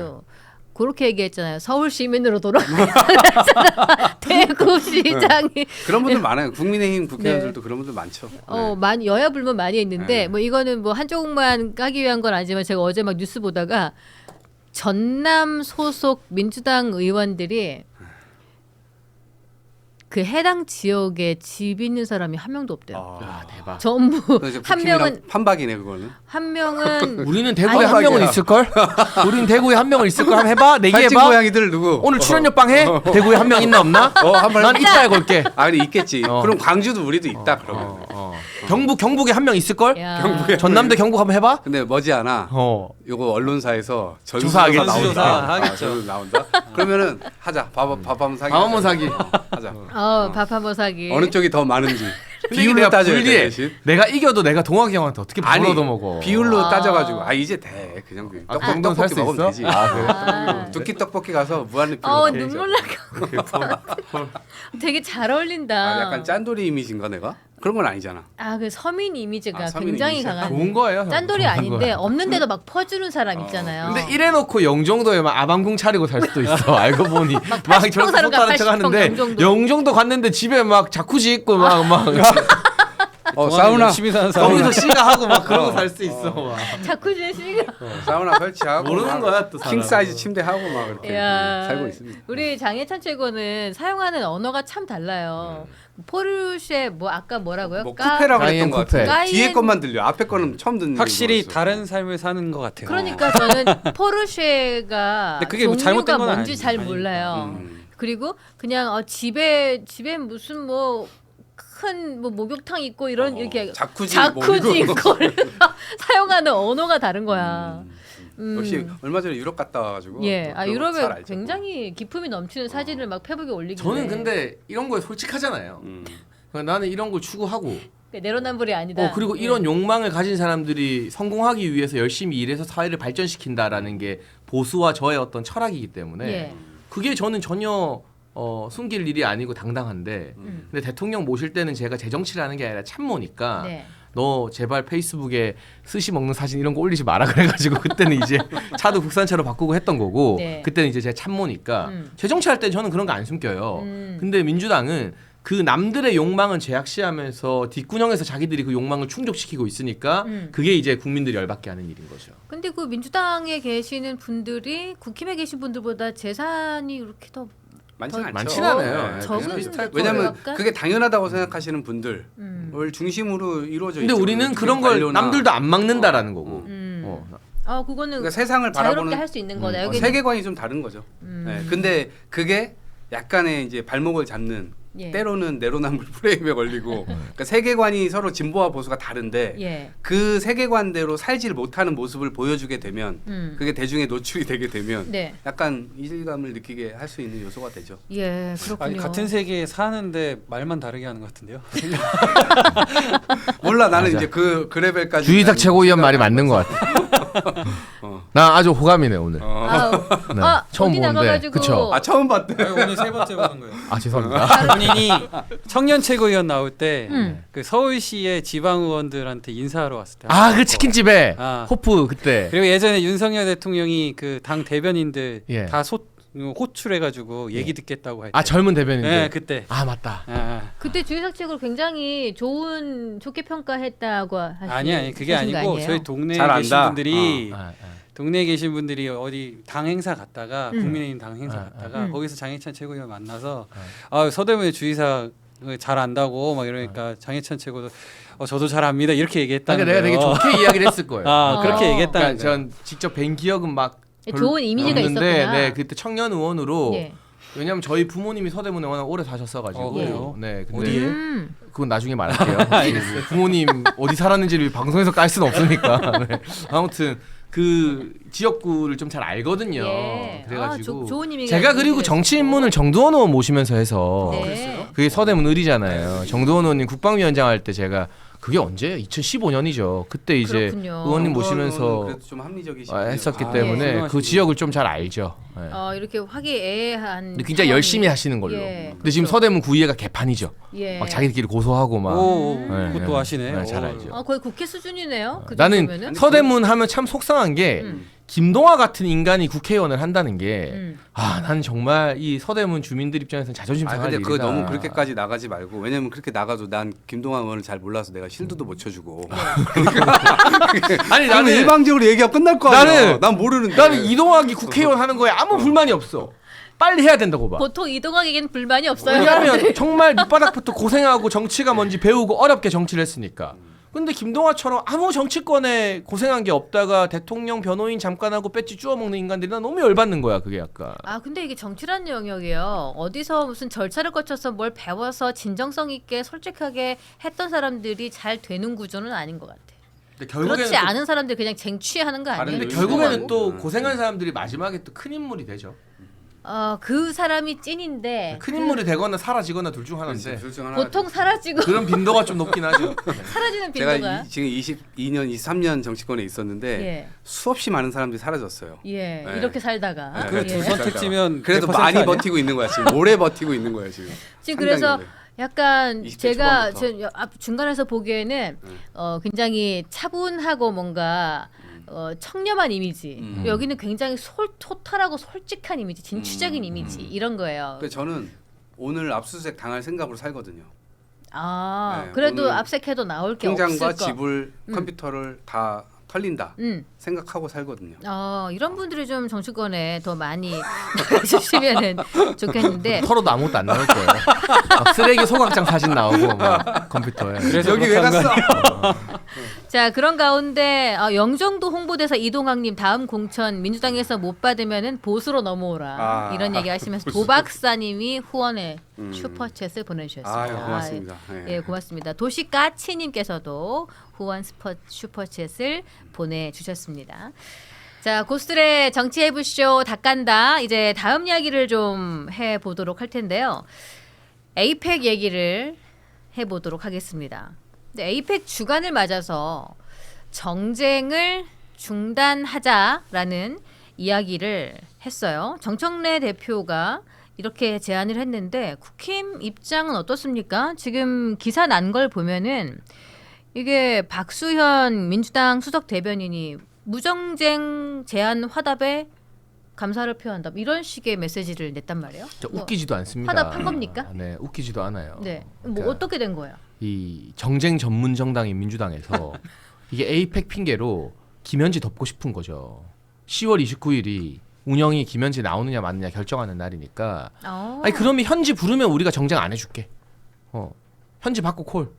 그렇게 얘기했잖아요. 서울 시민으로 돌아가겠다. 대구 시장이 그런 분들 많아요. 국민의힘 국회의원들도 그런 분들 많죠. 네. 많이 여야 불문 많이 있는데 네. 뭐 이거는 뭐 한쪽만 까기 위한 건 아니지만 제가 어제 막 뉴스 보다가 전남 소속 민주당 의원들이 그 해당 지역에 집 있는 사람이 한 명도 없대요. 야, 대박. 전부 그거 이제 한 국힘이랑 명은 판박이네 그거는. 한 명은 우리는 대구에 아니, 한 명은 대박이야. 있을 걸? 우리는 대구에 한 명은 있을 걸. 한번 해봐. 살찐 내기해봐. 고양이들 누구? 오늘 출연료빵 해? 대구에 한 명 있나 없나? 한번 난 있다 해볼게. 아 근데 있겠지. 어. 그럼 광주도 우리도 있다 그러면. 경북에 한 명 있을 걸? 야, 전남대 경북 한번 해봐. 근데 머지않아 요거 언론사에서 조사하겠지. 전수조사 전수조사 나온다. 하겠죠. 전수 나온다. 그러면은 하자. 밥 한번 사기. 밥 한번 사기. 하자. 밥 한번 사기. 어느 쪽이 더 많은지 근데 비율로 내가 따져야 돼 불리해. 대신. 내가 이겨도 내가 동학이 형한테 어떻게 벌어도 먹어. 비율로 아. 따져가지고 아 이제 돼 그냥 아, 그 정도는 살수 떡볶이 먹으면 있어? 되지. 아, 그래? 아. 두끼 떡볶이 가서 무한리필로. 눈물 나. 되게 잘 어울린다. 아, 약간 짠돌이 이미지인가 내가? 그런 건 아니잖아. 그 서민 이미지가 아, 서민 굉장히 이미지. 강한. 좋은 거예요. 형. 짠돌이 좋은 아닌데 거야. 없는데도 막 퍼주는 사람 있잖아요. 근데 이래놓고 영종도에 막 아방궁 차리고 살 수도 있어. 알고 보니 막 80평 저렇게 사는 거야, 속다는 척 80평 하는데 영종도. 영종도 갔는데 집에 막 자쿠지 있고 막 사우나 열심히 사는 사람. 거기서 씨가 하고 막 그러고 살 수 있어. 막. 자쿠지 씨가. 사우나 설치하고 모르는 막 거야, 또 킹 사람. 사이즈 침대 하고 막 이렇게 야, 살고 있습니다. 우리 장혜찬 최고는 사용하는 언어가 참 달라요. 포르쉐 뭐 아까 뭐라고요? 뭐 쿠페라고 까이엔 그랬던 것 쿠페. 같아. 뒤에 까이엔- 것만 들려. 앞에 거는 처음 듣는 확실히 거였어. 다른 삶을 사는 것 같아요. 그러니까 저는 포르쉐가 근데 그게 뭐 종류가 잘못된 건 뭔지 잘 아니니까. 몰라요. 그리고 그냥 집에 무슨 뭐 큰 뭐 목욕탕 있고 이런 이렇게 자쿠지 있고 사용하는 언어가 다른 거야. 역시 얼마 전에 유럽 갔다 와가지고. 예, 그런 거 잘 유럽에 알죠. 굉장히 기품이 넘치는 사진을 막 페북에 올리길래 저는 근데 이런 거에 솔직하잖아요. 그러니까 나는 이런 걸 추구하고 내로남불이 아니다. 그리고 이런 욕망을 가진 사람들이 성공하기 위해서 열심히 일해서 사회를 발전시킨다라는 게 보수와 저의 어떤 철학이기 때문에 예. 그게 저는 전혀 숨길 일이 아니고 당당한데 근데 대통령 모실 때는 제가 제 정치를 하는 게 아니라 참모니까 네. 너 제발 페이스북에 스시 먹는 사진 이런 거 올리지 마라 그래가지고 그때는 이제 차도 국산차로 바꾸고 했던 거고 네. 그때는 이제 제가 참모니까 제 정치할 때 저는 그런 거 안 숨겨요. 근데 민주당은 그 남들의 욕망은 제약시하면서 뒷구녕에서 자기들이 그 욕망을 충족시키고 있으니까 그게 이제 국민들이 열받게 하는 일인 거죠. 근데 그 민주당에 계시는 분들이 국힘에 계신 분들보다 재산이 이렇게 더 많지는 않죠. 많진 않아요. 네, 적은 그냥 비슷할 왜냐면 거예요, 약간? 그게 당연하다고 생각하시는 분들을 중심으로 이루어져 있죠. 근데 우리는 그런 걸 남들도 안 막는다라는 거고. 그거는 그러니까 세상을 자유롭게 바라보는 할 수 있는 거다. 여기 세계관이 좀 다른 거죠. 네, 근데 그게 약간의 이제 발목을 잡는 예. 때로는 내로남불 프레임에 걸리고 그러니까 세계관이 서로 진보와 보수가 다른데 예. 그 세계관대로 살지를 못하는 모습을 보여주게 되면 그게 대중에 노출이 되게 되면 네. 약간 이질감을 느끼게 할 수 있는 요소가 되죠. 예, 그렇군요. 아니 같은 세계에 사는데 말만 다르게 하는 것 같은데요. 몰라 나는 맞아. 이제 그 레벨까지 주의삭 최고위원 말이 맞는 것 같아. 나 아주 호감이네 오늘. 네. 처음 어디 보는데. 나가가지고 그쵸? 아 처음 봤대. 아니, 오늘 세 번째 보는 거예요. 아 죄송합니다. 본인이 청년 최고위원 나올 때 음. 그 서울시의 지방 의원들한테 인사하러 왔을 때. 아 그 치킨집에 아. 호프 그때. 그리고 예전에 윤석열 대통령이 그 당 대변인들 예. 다 호출해가지고 얘기 듣겠다고 할 때. 아 젊은 대변인들. 네, 그때. 아 맞다. 그때 주의사책을 굉장히 좋게 평가했다고 하시. 아니 그게 하신 거 아니고 아니에요? 저희 동네에 잘 계신 안다. 분들이 아, 동네에 계신 분들이 어디 당 행사 갔다가 국민의힘 당 행사 아, 갔다가 거기서 장해찬 최고위원 만나서 서대문의 주의사 잘 안다고 막 이러니까 장해찬 최고도 저도 잘 압니다 이렇게 얘기했다는 그러니까 내가 거예요. 되게 좋게 이야기를 했을 거예요. 그렇게 어. 얘기했다는 그러니까 거예요. 전 직접 뵌 기억은 막 좋은 이미지가 없는데, 있었구나. 네, 그때 청년 의원으로 예. 왜냐면 저희 부모님이 서대문에 워낙 오래 사셨어가지고. 그래요? 네, 근데 어디에? 그건 나중에 말할게요. 부모님 어디 살았는지를 방송에서 깔 수는 없으니까. 네. 아무튼 그 지역구를 좀 잘 알거든요. 예. 그래가지고 좋은 이미지가 제가 그리고 정치 입문을 정두원 의원 모시면서 해서 네. 그게 서대문 을이잖아요. 정두원 의원님 국방위원장 할 때 제가 그게 언제? 2015년이죠. 그때 이제 그렇군요. 의원님 모시면서 그래도 좀 합리적이시고 했었기 아, 때문에 예. 그 지역을 좀 잘 알죠. 네. 이렇게 화기애애한. 근데 굉장히 열심히 하시는 걸로. 예, 근데 지금 서대문 구의회가 개판이죠. 예. 막 자기들끼리 고소하고 막. 오, 네, 그것도 네. 아시네. 네, 잘 오. 알죠. 거의 국회 수준이네요. 그 나는 정도면은? 서대문 하면 참 속상한 게 김동화 같은 인간이 국회의원을 한다는 게 난 정말 이 서대문 주민들 입장에서는 자존심 상할 근데 일이다. 그거 너무 그렇게까지 나가지 말고 왜냐면 그렇게 나가도 난 김동완 의원을 잘 몰라서 내가 실드도 못 쳐주고 아니 나는 나는 일방적으로 얘기가 끝날 거 아니야. 나는- 난 모르는데. 나는 이동학이 국회의원 하는 거에 아무 불만이 없어. 빨리 해야 된다고 봐. 보통 이동학에겐 불만이 없어요. 왜냐하면 정말 밑바닥부터 고생하고 정치가 뭔지 배우고 어렵게 정치를 했으니까. 근데 김동화처럼 아무 정치권에 고생한 게 없다가 대통령 변호인 잠깐 하고 배지 주워 먹는 인간들이 난 너무 열받는 거야. 그게 약간. 근데 이게 정치라는 영역이요. 어디서 무슨 절차를 거쳐서 뭘 배워서 진정성 있게 솔직하게 했던 사람들이 잘 되는 구조는 아닌 것 같아. 근데 결국에는 그렇지 않은 사람들 그냥 쟁취하는 거 아니에요? 다른 근데 의미가 결국에는 있고. 또 고생한 사람들이 마지막에 또 큰 인물이 되죠. 그 사람이 찐인데 큰 인물이 되거나 사라지거나 둘 중 하나인데 둘중 하나. 보통 사라지고 그런 빈도가 좀 높긴 하죠. 사라지는 제가 빈도가. 지금 22년, 23년 정치권에 있었는데 예. 수없이 많은 사람들이 사라졌어요. 예. 네. 이렇게 살다가. 네, 그 두 예. 선택지면 그래도 100% 많이 아니야? 버티고 있는 거야 지금. 오래 버티고 있는 거야 지금. 지금 그래서 상당히 오래. 약간 20대 제가 초반부터. 중간에서 보기에는 굉장히 차분하고 뭔가 청렴한 이미지. 여기는 굉장히 토탈하고 솔직한 이미지, 진취적인 이미지 이런 거예요. 그래서 저는 오늘 압수수색 당할 생각으로 살거든요. 네, 그래도 오늘 압색해도 나올 게 없을 통장과 거. 지불, 컴퓨터를 다 털린다 생각하고 살거든요. 이런 분들이 좀 정치권에 더 많이 해주시면은 좋겠는데. 털어도 아무것도 안 나올 거예요. 막 쓰레기 소각장 사진 나오고 막 컴퓨터에. 그래서 여기 왜 그렇다는 갔어? 자, 그런 가운데 영종도 홍보대사 이동학님 다음 공천 민주당에서 못 받으면은 보수로 넘어오라 이런 얘기 하시면서 도박사님이 후원의 슈퍼챗을 보내주셨습니다. 아유, 고맙습니다. 예, 고맙습니다. 도시까치님께서도 후원 슈퍼챗을 보내주셨습니다. 자, 고스들의 정치해부쇼 닭간다. 이제 다음 이야기를 좀 해보도록 할 텐데요. 에이펙 얘기를 해보도록 하겠습니다. 근데 에이펙 주간을 맞아서 정쟁을 중단하자라는 이야기를 했어요. 정청래 대표가 이렇게 제안을 했는데 국힘 입장은 어떻습니까? 지금 기사 난 걸 보면은 이게 박수현 민주당 수석 대변인이 무정쟁 제안 화답에 감사를 표한다 이런 식의 메시지를 냈단 말이에요. 웃기지도 않습니다. 화답한 겁니까? 네, 웃기지도 않아요. 네, 뭐 그러니까 어떻게 된 거예요? 이 정쟁 전문 정당인 민주당에서 이게 에이펙 핑계로 김현지 덮고 싶은 거죠. 10월 29일이 운영이 김현지 나오느냐 마느냐 결정하는 날이니까. 아니 그러면 현지 부르면 우리가 정쟁 안 해줄게. 현지 받고 콜.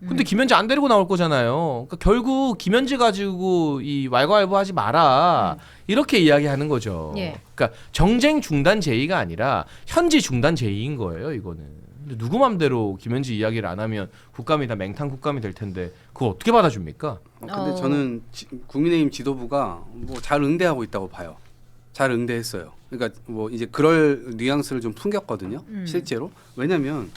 근데 김현지 안 데리고 나올 거잖아요. 그러니까 결국 김현지 가지고 이 왈가왈부하지 마라 이렇게 이야기하는 거죠. 예. 그러니까 정쟁 중단 제의가 아니라 현지 중단 제의인 거예요. 이거는. 근데 누구 맘대로 김현지 이야기를 안 하면 국감이 다 맹탕 국감이 될 텐데 그거 어떻게 받아줍니까? 근데 저는 국민의힘 지도부가 뭐 잘 응대하고 있다고 봐요. 잘 응대했어요. 그러니까 뭐 이제 그럴 뉘앙스를 좀 풍겼거든요. 실제로. 왜냐하면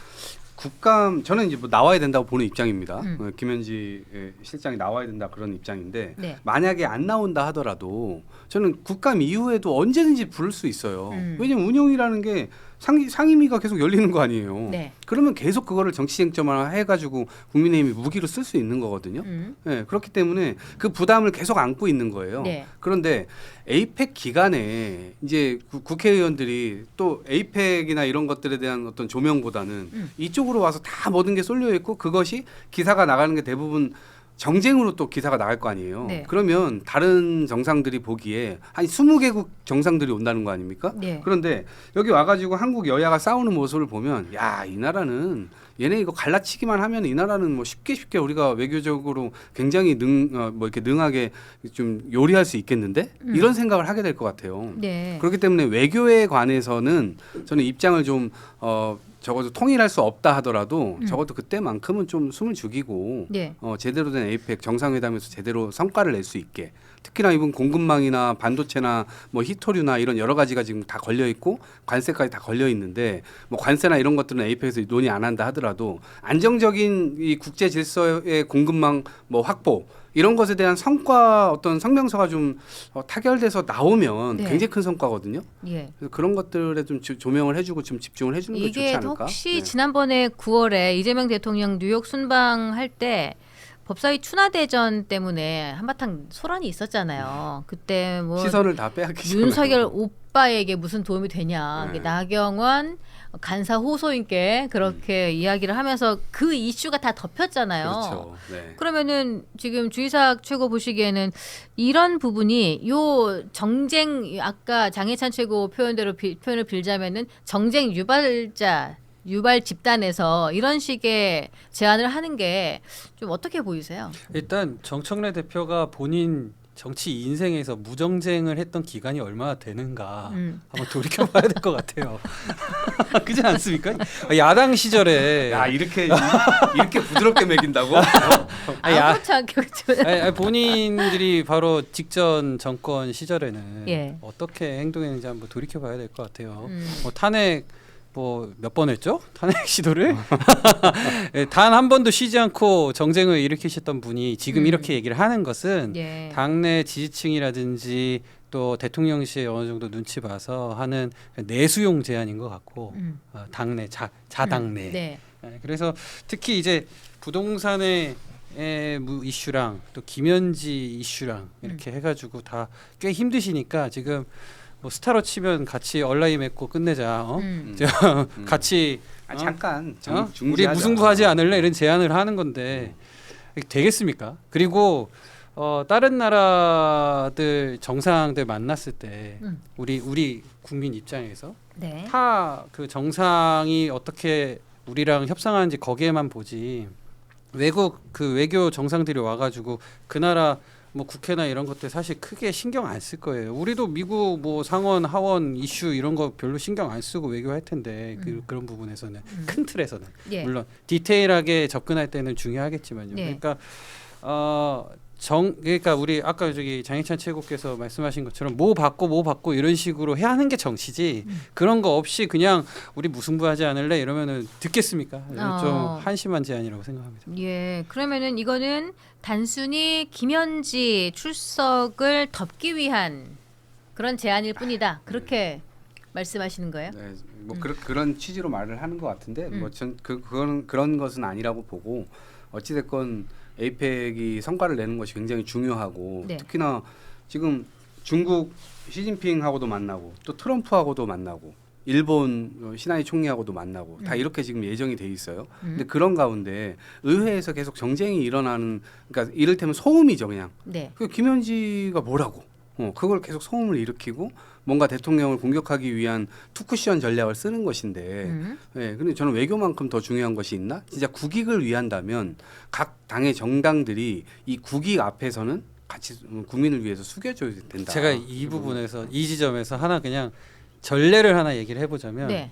국감 저는 이제 뭐 나와야 된다고 보는 입장입니다. 김현지 실장이 나와야 된다 그런 입장인데 네. 만약에 안 나온다 하더라도 저는 국감 이후에도 언제든지 부를 수 있어요. 왜냐면 운영이라는 게 상임위가 계속 열리는 거 아니에요. 네. 그러면 계속 그거를 정치 쟁점화 해가지고 국민의힘이 무기로 쓸 수 있는 거거든요. 네, 그렇기 때문에 그 부담을 계속 안고 있는 거예요. 네. 그런데 에이펙 기간에 이제 국회의원들이 또 에이펙이나 이런 것들에 대한 어떤 조명보다는 이쪽으로 와서 다 모든 게 쏠려 있고 그것이 기사가 나가는 게 대부분 정쟁으로 또 기사가 나갈 거 아니에요. 네. 그러면 다른 정상들이 보기에 한 20개국 정상들이 온다는 거 아닙니까? 네. 그런데 여기 와가지고 한국 여야가 싸우는 모습을 보면 야, 이 나라는 얘네 이거 갈라치기만 하면 이 나라는 뭐 쉽게 우리가 외교적으로 굉장히 뭐 이렇게 능하게 좀 요리할 수 있겠는데 이런 생각을 하게 될 것 같아요. 네. 그렇기 때문에 외교에 관해서는 저는 입장을 좀 적어도 통일할 수 없다 하더라도 적어도 그때만큼은 좀 숨을 죽이고 네. 제대로 된 에이펙 정상회담에서 제대로 성과를 낼 수 있게 특히나 이번 공급망이나 반도체나 뭐 히토류나 이런 여러 가지가 지금 다 걸려 있고 관세까지 다 걸려 있는데 뭐 관세나 이런 것들은 에이펙에서 논의 안 한다 하더라도 안정적인 이 국제 질서의 공급망 뭐 확보 이런 것에 대한 성과 어떤 성명서가 좀 타결돼서 나오면 네. 굉장히 큰 성과거든요. 예. 그래서 그런 것들에 좀 조명을 해주고 좀 집중을 해주는 게 좋지 이게 않을까? 혹시 네. 지난번에 9월에 이재명 대통령 뉴욕 순방할 때 법사위 추나대전 때문에 한바탕 소란이 있었잖아요. 그때 뭐 시선을 다 빼앗기잖아요. 윤석열 오빠에게 무슨 도움이 되냐. 네. 나경원 간사 호소인께 그렇게 이야기를 하면서 그 이슈가 다 덮였잖아요. 그렇죠. 네. 그러면은 지금 주이삭 최고 보시기에는 이런 부분이 요 정쟁 아까 장해찬 최고 표현대로 표현을 빌자면은 정쟁 유발 집단에서 이런 식의 제안을 하는 게 좀 어떻게 보이세요? 일단 정청래 대표가 본인 정치 인생에서 무정쟁을 했던 기간이 얼마나 되는가 한번 돌이켜봐야 될 것 같아요. 그렇지 않습니까? 야당 시절에 야 이렇게 부드럽게 매긴다고? 아무렇지 않게 그렇죠. 본인들이 바로 직전 정권 시절에는 예. 어떻게 행동했는지 한번 돌이켜봐야 될 것 같아요. 뭐 탄핵 뭐 몇 번 했죠? 탄핵 시도를 단 한 번도 쉬지 않고 정쟁을 일으키셨던 분이 지금 이렇게 얘기를 하는 것은 예. 당내 지지층이라든지 또 대통령실에 어느 정도 눈치 봐서 하는 내수용 제안인 것 같고 당내 자당내. 네. 그래서 특히 이제 부동산의 이슈랑 또 김현지 이슈랑 이렇게 해가지고 다 꽤 힘드시니까 지금 뭐 스타로 치면 같이 얼라이 맺고 끝내자. 같이 잠깐 우리 무승부하지 않을래 이런 제안을 하는 건데 되겠습니까? 그리고 다른 나라들 정상들 만났을 때 우리 국민 입장에서 네. 다 그 정상이 어떻게 우리랑 협상하는지 거기에만 보지 외국 그 외교 정상들이 와가지고 그 나라 뭐 국회나 이런 것들 사실 크게 신경 안 쓸 거예요. 우리도 미국 뭐 상원 하원 이슈 이런 거 별로 신경 안 쓰고 외교할 텐데 그런 부분에서는 큰 틀에서는 예. 물론 디테일하게 접근할 때는 중요하겠지만요. 네. 그러니까 그러니까 우리 아까 저기 장희찬 최고께서 말씀하신 것처럼 뭐 받고 이런 식으로 해야 하는 게 정치지 그런 거 없이 그냥 우리 무승부하지 않을래 이러면은 듣겠습니까? 좀 한심한 제안이라고 생각합니다. 예. 그러면은 이거는 단순히 김현지 출석을 덮기 위한 그런 제안일 뿐이다. 그렇게 말씀하시는 거예요? 네, 뭐 그런 취지로 말을 하는 것 같은데 뭐 전 그런 것은 아니라고 보고 어찌 됐건 에이펙이 성과를 내는 것이 굉장히 중요하고 네. 특히나 지금 중국 시진핑하고도 만나고 또 트럼프하고도 만나고 일본 신하이 총리하고도 만나고 다 이렇게 지금 예정이 돼 있어요. 근데 그런 가운데 의회에서 계속 정쟁이 일어나는 그러니까 이를테면 소음이죠 그냥. 네. 그 김현지가 뭐라고 그걸 계속 소음을 일으키고 뭔가 대통령을 공격하기 위한 투쿠션 전략을 쓰는 것인데 근데 저는 외교만큼 더 중요한 것이 있나? 진짜 국익을 위한다면 각 당의 정당들이 이 국익 앞에서는 같이 국민을 위해서 숙여줘야 된다. 제가 이 부분에서 이 지점에서 하나 그냥 전례를 하나 얘기를 해보자면 네.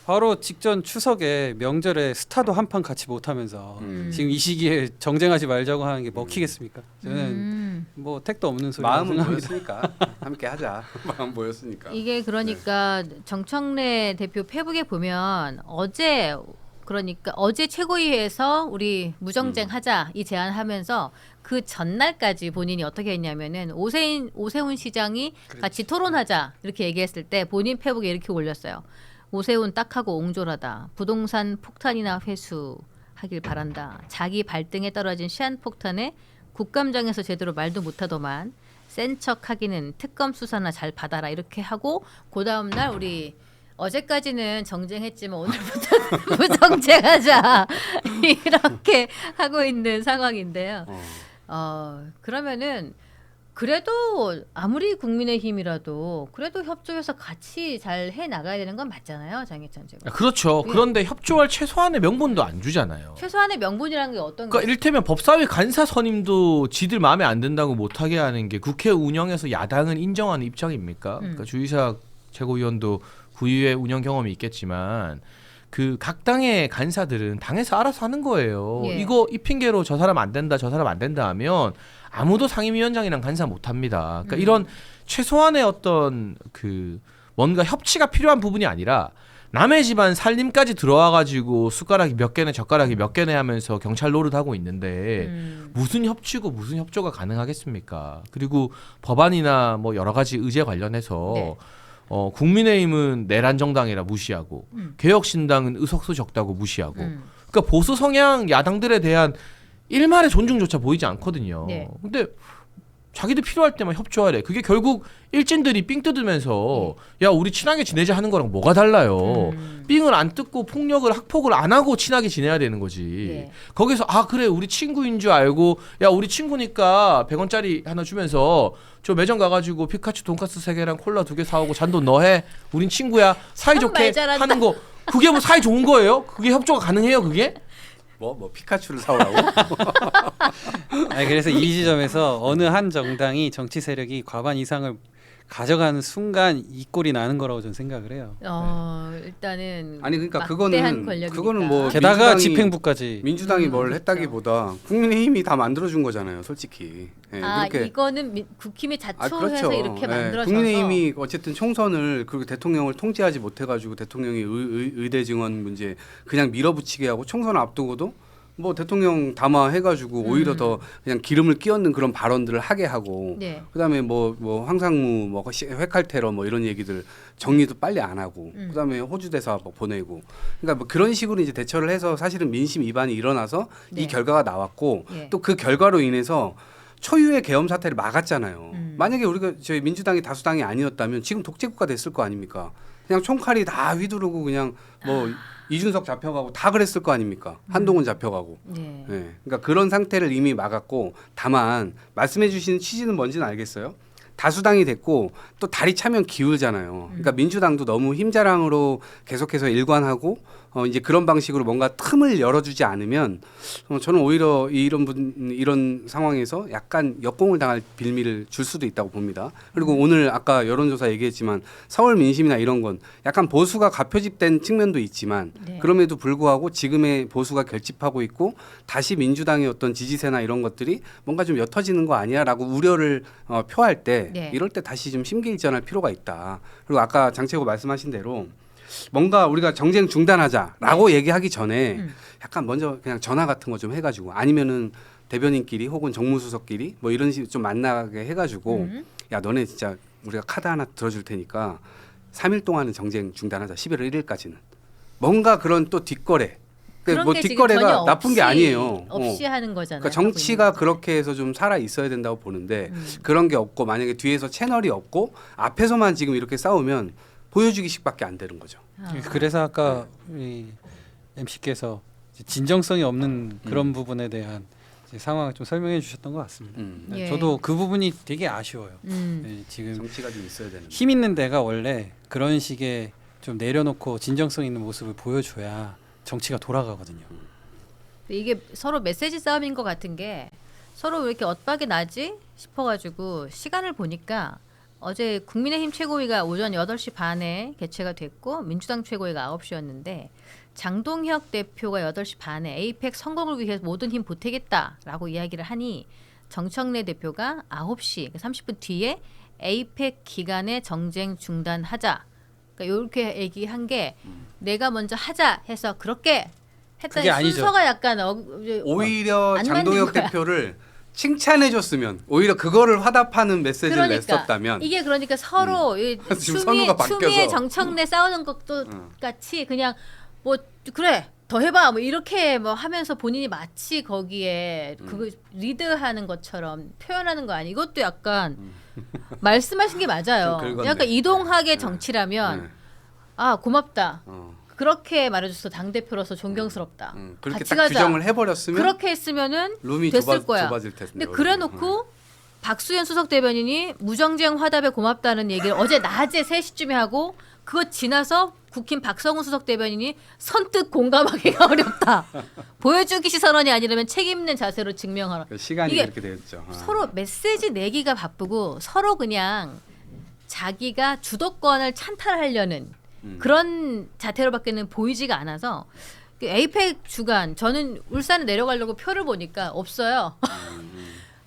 바로 직전 추석에 명절에 스타도 한 판 같이 못하면서 지금 이 시기에 정쟁하지 말자고 하는 게 먹히겠습니까? 저는 뭐 택도 없는 소리라고 마음은 생각합니다. 모였으니까 함께 하자. 마음 모였으니까. 이게 그러니까 정청래 대표 페북에 보면 어제 최고위에서 우리 무정쟁 하자 이 제안하면서 그 전날까지 본인이 어떻게 했냐면은 오세훈 시장이 같이 토론하자 이렇게 얘기했을 때 본인 페북에 이렇게 올렸어요. 오세훈 딱하고 옹졸하다. 부동산 폭탄이나 회수하길 바란다. 자기 발등에 떨어진 시한폭탄에 국감장에서 제대로 말도 못하더만 센 척하기는 특검 수사나 잘 받아라 이렇게 하고 그 다음 날 우리 어제까지는 정쟁했지만 오늘부터 무정쟁하자 이렇게 하고 있는 상황인데요. 그러면은 그래도 아무리 국민의힘이라도 그래도 협조해서 같이 잘 해 나가야 되는 건 맞잖아요, 장혜찬 제가. 그렇죠. 예. 그런데 협조할 최소한의 명분도 안 주잖아요. 최소한의 명분이라는 게 어떤 그러니까 거예요? 이를테면 법사위 간사 선임도 지들 마음에 안 든다고 못하게 하는 게 국회 운영에서 야당은 인정하는 입장입니까? 그러니까 주의사 최고위원도 구의회 운영 경험이 있겠지만 그 각 당의 간사들은 당에서 알아서 하는 거예요. 예. 이거 이 핑계로 저 사람 안 된다, 저 사람 안 된다 하면 아무도 상임위원장이랑 간사 못 합니다. 그러니까 이런 최소한의 어떤 그 뭔가 협치가 필요한 부분이 아니라 남의 집안 살림까지 들어와 가지고 숟가락이 몇 개네 젓가락이 몇 개네 하면서 경찰 노릇하고 있는데 무슨 협치고 무슨 협조가 가능하겠습니까? 그리고 법안이나 뭐 여러 가지 의제 관련해서 네. 국민의힘은 내란 정당이라 무시하고 개혁신당은 의석수 적다고 무시하고 그러니까 보수 성향 야당들에 대한 일말의 존중조차 보이지 않거든요. 네. 근데 자기들 필요할 때만 협조하래. 그게 결국 일진들이 삥 뜯으면서 야 우리 친하게 지내자 하는 거랑 뭐가 달라요. 삥을 안 뜯고 폭력을 학폭을 안 하고 친하게 지내야 되는 거지. 네. 거기서 아 그래 우리 친구인 줄 알고 야 우리 친구니까 100원짜리 하나 주면서 저 매점 가가지고 피카츄 돈가스 3개랑 콜라 2개 사오고 잔돈 너 해. 우린 친구야. 사이좋게 말 잘한다. 하는 거 그게 뭐 사이 좋은 거예요? 그게 협조가 가능해요 그게? 뭐 피카츄를 사오라고? 아니, 그래서 이 지점에서 어느 한 정당이 정치 세력이 과반 이상을 가져가는 순간 이 꼴이 나는 거라고 저는 생각을 해요. 일단은 아니 그러니까 막대한 권력이니까. 그거는 뭐 게다가 민주당이- 집행부까지. 민주당이 뭘 했다기보다 국민의힘이 다 만들어준 거잖아요, 솔직히. 예, 그렇게 이거는 국힘이 자초해서 그렇죠. 이렇게 예, 만들어져서 국민의힘이 어쨌든 총선을 그리고 대통령을 통제하지 못해가지고 대통령이 의대 증원 문제 그냥 밀어붙이게 하고 총선 앞두고도 뭐 대통령 담화해가지고 오히려 더 그냥 기름을 끼얹는 그런 발언들을 하게 하고 네. 그다음에 뭐 황상무 뭐 회칼 테러 뭐 이런 얘기들 정리도 빨리 안 하고 그다음에 호주 대사 뭐 보내고 그러니까 뭐 그런 식으로 이제 대처를 해서 사실은 민심 위반이 일어나서 네. 이 결과가 나왔고 예. 또 그 결과로 인해서 초유의 계엄 사태를 막았잖아요. 만약에 우리가 저희 민주당이 다수당이 아니었다면 지금 독재국가 됐을 거 아닙니까? 그냥 총칼이 다 휘두르고 그냥 뭐 이준석 잡혀가고 다 그랬을 거 아닙니까? 한동훈 잡혀가고. 네. 네. 그러니까 그런 상태를 이미 막았고 다만 말씀해 주시는 취지는 뭔지는 알겠어요. 다수당이 됐고 또 다리 차면 기울잖아요. 그러니까 민주당도 너무 힘자랑으로 계속해서 일관하고 이제 그런 방식으로 뭔가 틈을 열어주지 않으면 저는 오히려 이런 상황에서 약간 역공을 당할 빌미를 줄 수도 있다고 봅니다. 그리고 오늘 아까 여론조사 얘기했지만 서울 민심이나 이런 건 약간 보수가 가표집된 측면도 있지만 네. 그럼에도 불구하고 지금의 보수가 결집하고 있고 다시 민주당의 어떤 지지세나 이런 것들이 뭔가 좀 옅어지는 거 아니야라고 우려를 표할 때 네. 이럴 때 다시 좀 심기일전할 필요가 있다. 그리고 아까 장채고 말씀하신 대로 뭔가 우리가 정쟁 중단하자라고 얘기하기 전에 약간 먼저 그냥 전화 같은 거 좀 해가지고 아니면은 대변인끼리 혹은 정무수석끼리 뭐 이런 식으로 좀 만나게 해가지고 야 너네 진짜 우리가 카드 하나 들어줄 테니까 3일 동안은 정쟁 중단하자 11월 1일까지는 뭔가 그런 또 뒷거래 그런 뭐 게 지금 뒷거래가 전혀 나쁜 게 아니에요. 없이 하는 거잖아요. 그러니까 정치가 그렇게 해서 좀 살아 있어야 된다고 보는데 그런 게 없고 만약에 뒤에서 채널이 없고 앞에서만 지금 이렇게 싸우면 보여주기식밖에 안 되는 거죠. 그래서 아까 우리 MC께서 진정성이 없는 그런 부분에 대한 이제 상황을 좀 설명해 주셨던 것 같습니다. 예. 저도 그 부분이 되게 아쉬워요. 네, 지금 정치가 좀 있어야 되는. 힘 있는 데가 원래 그런 식의 좀 내려놓고 진정성 있는 모습을 보여줘야 정치가 돌아가거든요. 이게 서로 메시지 싸움인 것 같은 게 서로 왜 이렇게 엇박이 나지 싶어가지고 시간을 보니까 어제 국민의힘 최고위가 오전 8시 반에 개최가 됐고 민주당 최고위가 9시였는데 장동혁 대표가 8시 반에 에이펙 성공을 위해 모든 힘 보태겠다라고 이야기를 하니 정청래 대표가 9시 30분 뒤에 에이펙 기간에 정쟁 중단하자. 그러니까 이렇게 얘기한 게 내가 먼저 하자 해서 그렇게 했더니 그게 아니죠. 순서가 약간 오히려 안 장동혁 맞는 거야. 대표를 칭찬해줬으면 오히려 그거를 화답하는 메시지를 냈었다면 이게 그러니까 서로 이 지금 추미애, 선우가 바뀌어서. 추미애 정청래 싸우는 것도 같이 그냥 뭐 그래 더 해봐 뭐 이렇게 뭐 하면서 본인이 마치 거기에 그거 리드하는 것처럼 표현하는 거 아니 이것도 약간 말씀하신 게 맞아요. 좀 긁었네. 약간 이동학의 네. 정치라면 네. 아 고맙다. 어. 그렇게 말해줘서 당 대표로서 존경스럽다. 그렇게 같이 딱 가자. 규정을 해버렸으면 그렇게 했으면은 룸이 됐을 거야. 좁아질 텐데. 근데 그래놓고 박수현 수석 대변인이 무정쟁 화답에 고맙다는 얘기를 어제 낮에 3시쯤에 하고 그거 지나서 국힘 박성우 수석 대변인이 선뜻 공감하기가 어렵다. 보여주기 시선언이 아니라면 책임 있는 자세로 증명하라. 그 시간이 이게 그렇게 되었죠. 서로 메시지 내기가 바쁘고 서로 그냥 자기가 주도권을 찬탈하려는 그런 자태로밖에는 보이지가 않아서 그 에이펙 주간 저는 울산에 내려가려고 표를 보니까 없어요.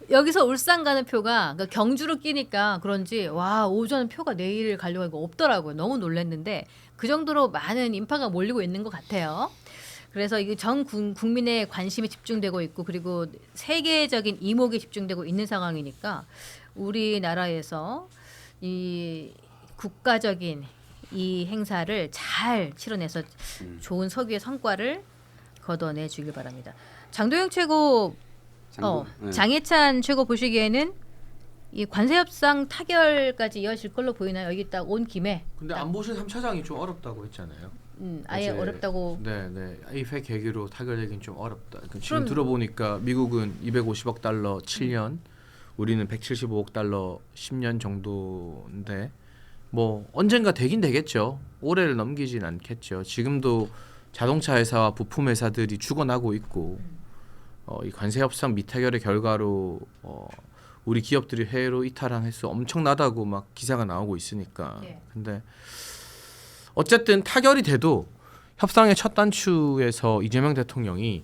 여기서 울산 가는 표가 그러니까 경주로 끼니까 그런지 와 오전 표가 내일 가려고 하고 없더라고요. 너무 놀랐는데 그 정도로 많은 인파가 몰리고 있는 것 같아요. 그래서 이게 전 국민의 관심이 집중되고 있고 그리고 세계적인 이목이 집중되고 있는 상황이니까 우리나라에서 이 국가적인 이 행사를 잘 치러내서 좋은 서기의 성과를 거둬내 주길 바랍니다. 장도영 최고 네. 장해찬 최고 보시기에는 이 관세협상 타결까지 이어질 걸로 보이나요? 여기 딱 온 김에 근데 안보실 3차장이 좀 어렵다고 했잖아요. 아예 어제, 어렵다고. 네. 에이펙 계기로 타결되긴 좀 어렵다. 지금 그럼- 들어보니까 미국은 250억 달러 7년, 우리는 175억 달러 10년 정도인데 뭐 언젠가 되긴 되겠죠. 올해를 넘기진 않겠죠. 지금도 자동차 회사와 부품 회사들이 죽어나고 있고 이 관세 협상 미타결의 결과로 우리 기업들이 해외로 이탈한 횟수 엄청나다고 막 기사가 나오고 있으니까. 예. 근데 어쨌든 타결이 돼도 협상의 첫 단추에서 이재명 대통령이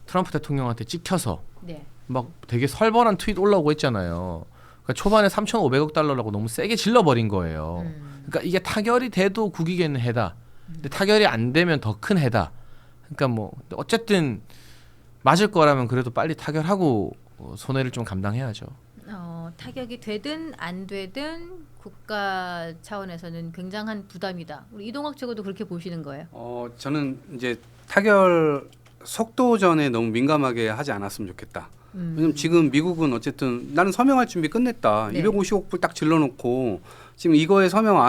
트럼프 대통령한테 찍혀서 네. 막 되게 설벌한 트윗 올라오고 했잖아요. 그러니까 초반에 3,500억 달러라고 너무 세게 질러버린 거예요. 그러니까 이게 타결이 돼도 국익에는 해다. 근데 타결이 안 되면 더 큰 해다. 그러니까 뭐 어쨌든 맞을 거라면 그래도 빨리 타결하고 손해를 좀 감당해야죠. 타격이 되든 안 되든 국가 차원에서는 굉장한 부담이다. 우리 이동학 최고도 그렇게 보시는 거예요? 저는 이제 타결 속도전에 너무 민감하게 하지 않았으면 좋겠다. 왜냐면 지금 미국은 어쨌든 나는 서명할 준비 끝냈다. 네. 250억 불 딱 질러놓고 지금 이거에 서명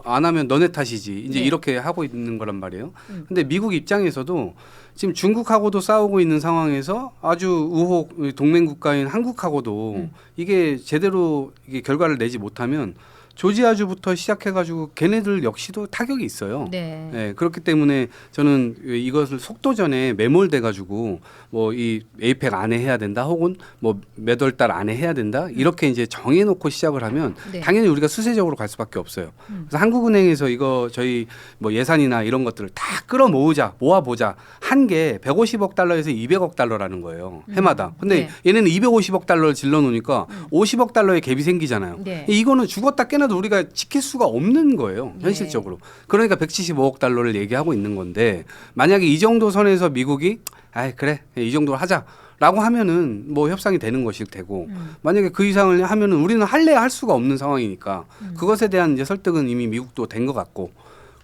안 하면 너네 탓이지. 이제 네. 이렇게 하고 있는 거란 말이에요. 근데 미국 입장에서도 지금 중국하고도 싸우고 있는 상황에서 아주 우호 동맹 국가인 한국하고도 이게 제대로 이게 결과를 내지 못하면 조지아주부터 시작해가지고 걔네들 역시도 타격이 있어요. 네. 네, 그렇기 때문에 저는 이것을 속도전에 매몰돼가지고 뭐 이 에이펙 안에 해야 된다, 혹은 뭐 몇 월 달 안에 해야 된다 이렇게 이제 정해놓고 시작을 하면 네. 당연히 우리가 수세적으로 갈 수밖에 없어요. 그래서 한국은행에서 이거 저희 뭐 예산이나 이런 것들을 다 모아보자 한 게 150억 달러에서 200억 달러라는 거예요 해마다. 근데 네. 얘네는 250억 달러를 질러놓으니까 50억 달러의 갭이 생기잖아요. 네. 이거는 죽었다 깨나도 우리가 지킬 수가 없는 거예요 네. 현실적으로. 그러니까 175억 달러를 얘기하고 있는 건데 만약에 이 정도 선에서 미국이 아이 그래 이 정도로 하자라고 하면은 뭐 협상이 되는 것일 테고 만약에 그 이상을 하면은 우리는 할래야 할 수가 없는 상황이니까 그것에 대한 이제 설득은 이미 미국도 된 것 같고,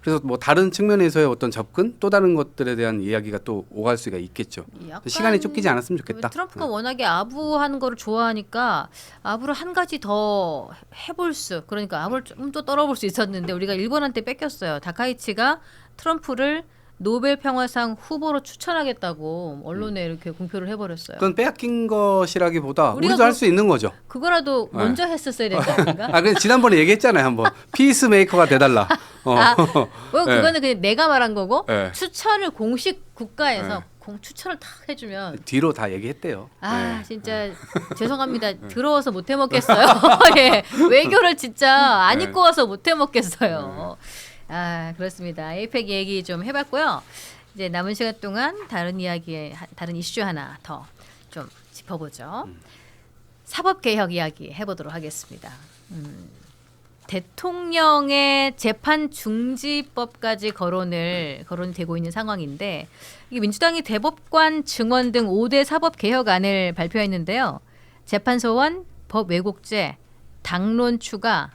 그래서 뭐 다른 측면에서의 어떤 접근 또 다른 것들에 대한 이야기가 또 오갈 수가 있겠죠. 약간 시간이 쫓기지 않았으면 좋겠다. 트럼프가 워낙에 아부하는 거를 좋아하니까 아부를 한 가지 더 해볼 수, 그러니까 아부를 좀 더 떨어볼 수 있었는데 우리가 일본한테 뺏겼어요. 다카이치가 트럼프를 노벨 평화상 후보로 추천하겠다고 언론에 이렇게 공표를 해버렸어요. 그건 빼앗긴 것이라기보다 우리가 우리도 할 수 있는 거죠. 그거라도 네. 먼저 했었어야 되는 거 아닌가? 아, 그래 지난번에 얘기했잖아요, 한번. 피스메이커가 돼달라. 그거는 그냥 내가 말한 거고 네. 추천을 공식 국가에서 네. 추천을 탁 해주면 뒤로 다 얘기했대요. 아 네. 진짜 죄송합니다. 더러워서 못 해먹겠어요. 예, 외교를 진짜 안 네. 입고 와서 못 해먹겠어요. 아 그렇습니다. 에이펙 얘기 좀 해봤고요. 이제 남은 시간 동안 다른 이야기, 다른 이슈 하나 더 좀 짚어보죠. 사법개혁 이야기 해보도록 하겠습니다. 대통령의 재판 중지법까지 거론되고 있는 상황인데 이게 민주당이 대법관 증원 등 5대 사법 개혁안을 발표했는데요. 재판 소원, 법 왜곡죄, 당론 추가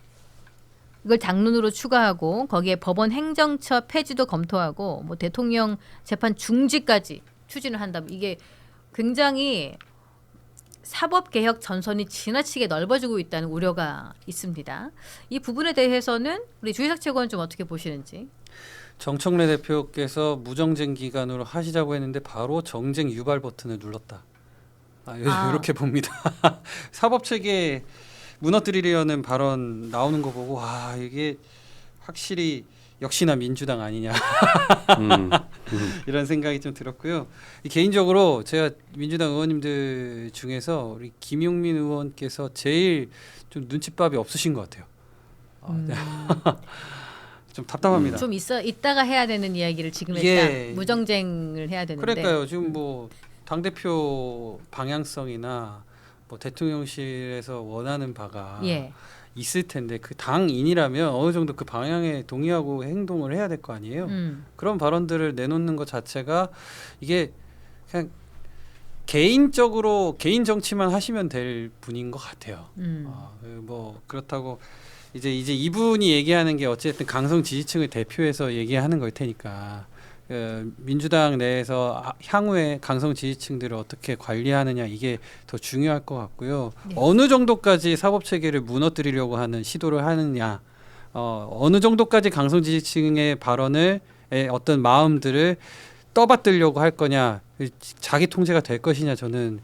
이걸 당론으로 추가하고 거기에 법원 행정처 폐지도 검토하고 뭐 대통령 재판 중지까지 추진을 한다. 이게 굉장히 사법개혁 전선이 지나치게 넓어지고 있다는 우려가 있습니다. 이 부분에 대해서는 우리 주희석 최고는 좀 어떻게 보시는지. 정청래 대표께서 무정쟁 기간으로 하시자고 했는데 바로 정쟁 유발 버튼을 눌렀다. 이렇게 봅니다. 사법 체계 무너뜨리려는 발언 나오는 거 보고 와 이게 확실히 역시나 민주당 아니냐 이런 생각이 좀 들었고요. 개인적으로 제가 민주당 의원님들 중에서 우리 김용민 의원께서 제일 좀 눈칫밥이 없으신 것 같아요. 좀 답답합니다. 좀 이따가 해야 되는 이야기를 지금 예. 했다. 무정쟁을 해야 되는데. 그러니까요. 지금 뭐 당 대표 방향성이나 뭐 대통령실에서 원하는 바가 예. 있을 텐데 그 당인이라면 어느 정도 그 방향에 동의하고 행동을 해야 될 거 아니에요. 그런 발언들을 내놓는 것 자체가 이게 그냥 개인적으로 개인 정치만 하시면 될 분인 것 같아요. 뭐 그렇다고 이제 이분이 얘기하는 게 어쨌든 강성 지지층을 대표해서 얘기하는 걸 테니까 민주당 내에서 향후에 강성 지지층들을 어떻게 관리하느냐 이게 더 중요할 것 같고요. 네. 어느 정도까지 사법 체계를 무너뜨리려고 하는 시도를 하느냐, 어느 정도까지 강성 지지층의 발언을 어떤 마음들을 떠받들려고 할 거냐, 자기 통제가 될 것이냐 저는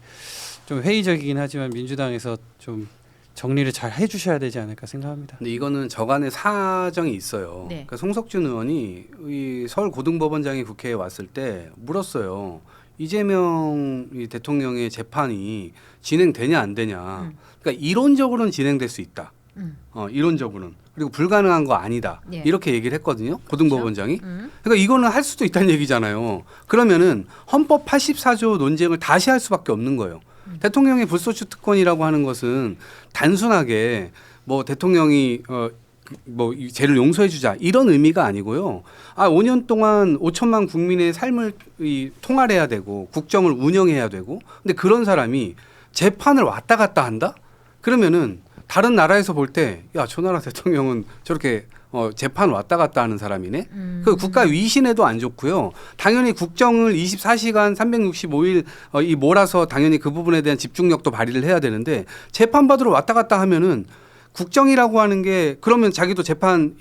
좀 회의적이긴 하지만 민주당에서 좀 정리를 잘 해주셔야 되지 않을까 생각합니다. 근데 이거는 저간의 사정이 있어요. 네. 그러니까 송석준 의원이 이 서울 고등법원장이 국회에 왔을 때 물었어요. 이재명 대통령의 재판이 진행되냐 안 되냐. 그러니까 이론적으로는 진행될 수 있다. 이론적으로는. 그리고 불가능한 거 아니다. 예. 이렇게 얘기를 했거든요. 고등법원장이. 그렇죠? 그러니까 이거는 할 수도 있다는 얘기잖아요. 그러면은 헌법 84조 논쟁을 다시 할 수밖에 없는 거예요. 대통령의 불소추 특권이라고 하는 것은 단순하게 뭐 대통령이 뭐 죄를 용서해 주자 이런 의미가 아니고요. 5년 동안 5천만 국민의 삶을 통할해야 되고 국정을 운영해야 되고 근데 그런 사람이 재판을 왔다 갔다 한다? 그러면은 다른 나라에서 볼 때 야, 저 나라 대통령은 저렇게 재판 왔다 갔다 하는 사람이네. 그 국가 위신에도 안 좋고요. 당연히 국정을 24시간 365일 몰아서 당연히 그 부분에 대한 집중력도 발휘를 해야 되는데 재판 받으러 왔다 갔다 하면은 국정이라고 하는 게 그러면 자기도 재판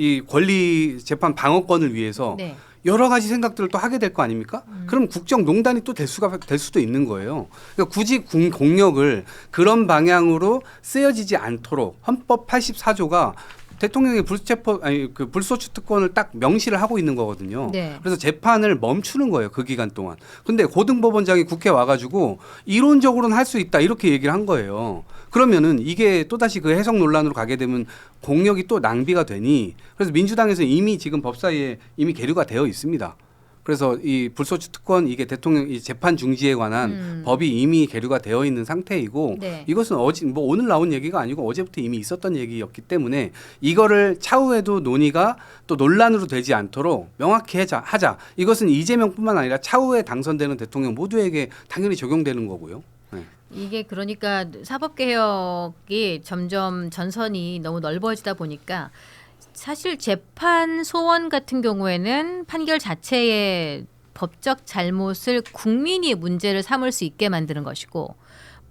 재판 방어권을 위해서 네. 여러 가지 생각들을 또 하게 될 거 아닙니까? 그럼 국정농단이 또 될 수도 있는 거예요. 그러니까 굳이 공력을 그런 방향으로 쓰여지지 않도록 헌법 84조가 대통령의 불소추 특권을 딱 명시를 하고 있는 거거든요. 네. 그래서 재판을 멈추는 거예요. 그 기간 동안. 근데 고등법원장이 국회에 와가지고 이론적으로는 할 수 있다 이렇게 얘기를 한 거예요. 그러면은 이게 또다시 그 해석 논란으로 가게 되면 공력이 또 낭비가 되니 그래서 민주당에서 이미 지금 법사위에 이미 계류가 되어 있습니다. 그래서 이 불소추 특권 이게 대통령 이 재판 중지에 관한 법이 이미 계류가 되어 있는 상태이고 네. 이것은 뭐 오늘 나온 얘기가 아니고 어제부터 이미 있었던 얘기였기 때문에 이거를 차후에도 논의가 또 논란으로 되지 않도록 명확히 하자. 이것은 이재명뿐만 아니라 차후에 당선되는 대통령 모두에게 당연히 적용되는 거고요. 네. 이게 그러니까 사법개혁이 점점 전선이 너무 넓어지다 보니까 사실 재판 소원 같은 경우에는 판결 자체의 법적 잘못을 국민이 문제를 삼을 수 있게 만드는 것이고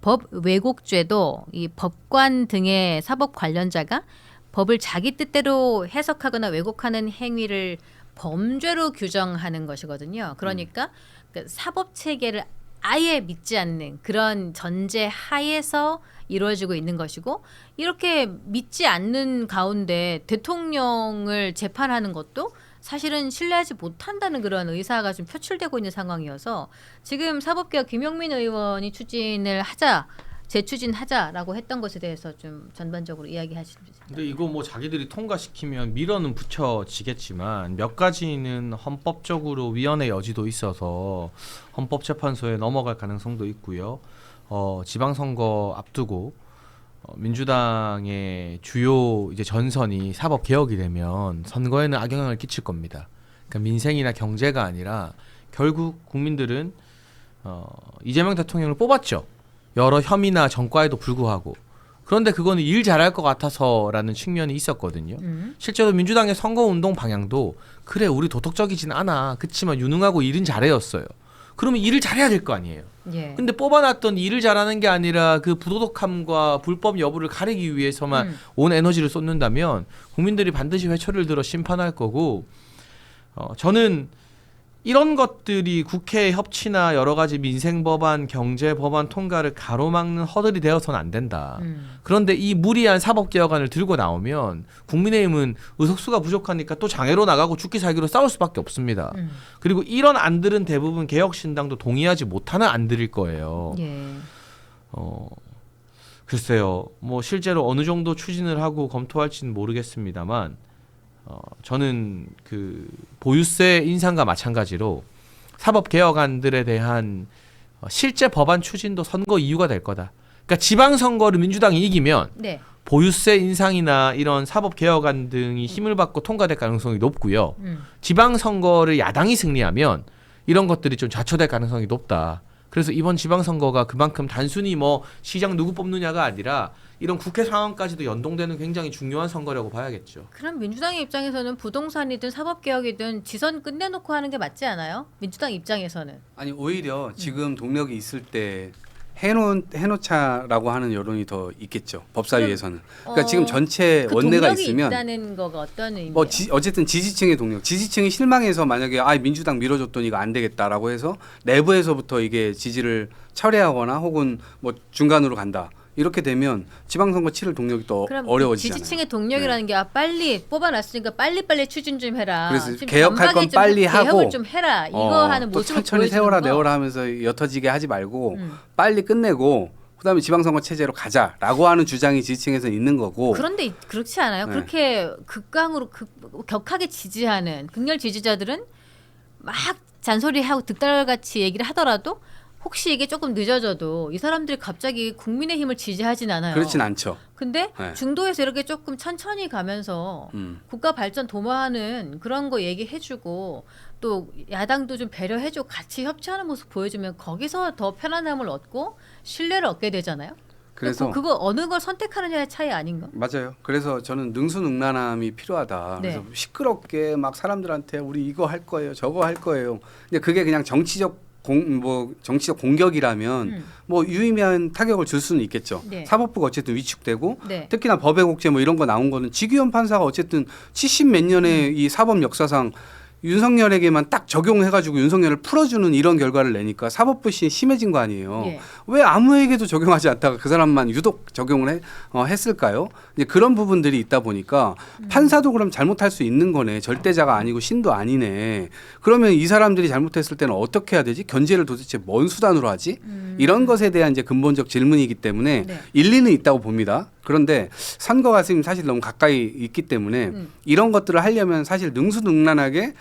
법 왜곡죄도 이 법관 등의 사법 관련자가 법을 자기 뜻대로 해석하거나 왜곡하는 행위를 범죄로 규정하는 것이거든요. 그러니까 그 사법 체계를 아예 믿지 않는 그런 전제 하에서 이루어지고 있는 것이고 이렇게 믿지 않는 가운데 대통령을 재판하는 것도 사실은 신뢰하지 못한다는 그런 의사가 좀 표출되고 있는 상황이어서 지금 사법개혁 김용민 의원이 추진을 하자 재추진하자라고 했던 것에 대해서 좀 전반적으로 이야기하십니다. 근데 이거 뭐 자기들이 통과시키면 밀어는 붙여지겠지만 몇 가지는 헌법적으로 위헌의 여지도 있어서 헌법재판소에 넘어갈 가능성도 있고요. 지방선거 앞두고 민주당의 주요 이제 전선이 사법 개혁이 되면 선거에는 악영향을 끼칠 겁니다. 그러니까 민생이나 경제가 아니라 결국 국민들은 이재명 대통령을 뽑았죠. 여러 혐의나 전과에도 불구하고. 그런데 그거는 일 잘할 것 같아서라는 측면이 있었거든요. 실제로 민주당의 선거운동 방향도 그래 우리 도덕적이진 않아. 그치만 유능하고 일은 잘해였어요. 그러면 일을 잘해야 될 거 아니에요. 예. 근데 뽑아놨던 일을 잘하는 게 아니라 그 부도덕함과 불법 여부를 가리기 위해서만 온 에너지를 쏟는다면 국민들이 반드시 회초리를 들어 심판할 거고 저는 이런 것들이 국회 협치나 여러 가지 민생 법안, 경제 법안 통과를 가로막는 허들이 되어서는 안 된다. 그런데 이 무리한 사법 개혁안을 들고 나오면 국민의힘은 의석수가 부족하니까 또 장애로 나가고 죽기 살기로 싸울 수밖에 없습니다. 그리고 이런 안들은 대부분 개혁신당도 동의하지 못하는 안들일 거예요. 예. 글쎄요. 뭐 실제로 어느 정도 추진을 하고 검토할지는 모르겠습니다만 저는 그 보유세 인상과 마찬가지로 사법 개혁안들에 대한 실제 법안 추진도 선거 이유가 될 거다. 그러니까 지방선거를 민주당이 이기면 네. 보유세 인상이나 이런 사법 개혁안 등이 힘을 받고 통과될 가능성이 높고요. 지방선거를 야당이 승리하면 이런 것들이 좀 좌초될 가능성이 높다. 그래서 이번 지방선거가 그만큼 단순히 뭐 시장 누구 뽑느냐가 아니라 이런 국회 상황까지도 연동되는 굉장히 중요한 선거라고 봐야겠죠. 그럼 민주당의 입장에서는 부동산이든 사법개혁이든 지선 끝내놓고 하는 게 맞지 않아요? 민주당 입장에서는. 아니 오히려 지금 동력이 있을 때 해놓자라고 하는 여론이 더 있겠죠. 법사위에서는. 그러니까 지금 전체 그 원내가 동력이 있으면 있다는 거가 어떤 의미예요? 뭐 어쨌든 지지층의 동력, 지지층이 실망해서 만약에 민주당 밀어줬더니 이거 안 되겠다라고 해서 내부에서부터 이게 지지를 철회하거나 혹은 뭐 중간으로 간다. 이렇게 되면 지방선거 치를 동력이 또 그럼 어려워지잖아요. 지지층의 동력이라는 게 빨리 뽑아놨으니까 빨리빨리 추진 좀 해라. 그래서 지금 개혁할 건 전방에 좀 빨리 하고 개혁을 좀 해라. 이거 하는 또 모습을 천천히 보여주는 세워라 거. 내워라 하면서 옅어지게 하지 말고 빨리 끝내고 그다음에 지방선거 체제로 가자라고 하는 주장이 지지층에서 있는 거고. 그런데 그렇지 않아요? 네. 그렇게 극강으로 격하게 지지하는 극렬 지지자들은 막 잔소리하고 득달같이 얘기를 하더라도 혹시 이게 조금 늦어져도 이 사람들이 갑자기 국민의힘을 지지하진 않아요. 그렇진 않죠. 근데 네. 중도에서 이렇게 조금 천천히 가면서 국가 발전 도모하는 그런 거 얘기해주고 또 야당도 좀 배려해주고 같이 협치하는 모습 보여주면 거기서 더 편안함을 얻고 신뢰를 얻게 되잖아요. 그래서 그거 어느 걸 선택하느냐의 차이 아닌가? 맞아요. 그래서 저는 능수능란함이 필요하다. 네. 그래서 시끄럽게 막 사람들한테 우리 이거 할 거예요, 저거 할 거예요. 근데 그게 그냥 정치적 공격이라면 뭐 유의미한 타격을 줄 수는 있겠죠. 네. 사법부가 어쨌든 위축되고 네. 특히나 법의 국제 뭐 이런 거 나온 거는 지기현 판사가 어쨌든 70 몇 년의 이 사법 역사상 윤석열에게만 딱 적용해가지고 윤석열을 풀어주는 이런 결과를 내니까 사법부시 심해진 거 아니에요. 예. 왜 아무에게도 적용하지 않다가 그 사람만 유독 적용을 했을까요? 이제 그런 부분들이 있다 보니까 판사도 그럼 잘못할 수 있는 거네. 절대자가 아니고 신도 아니네. 그러면 이 사람들이 잘못했을 때는 어떻게 해야 되지? 견제를 도대체 뭔 수단으로 하지? 이런 것에 대한 이제 근본적 질문이기 때문에 네. 일리는 있다고 봅니다. 그런데 선거가 지금 사실 너무 가까이 있기 때문에 이런 것들을 하려면 사실 능수능란하게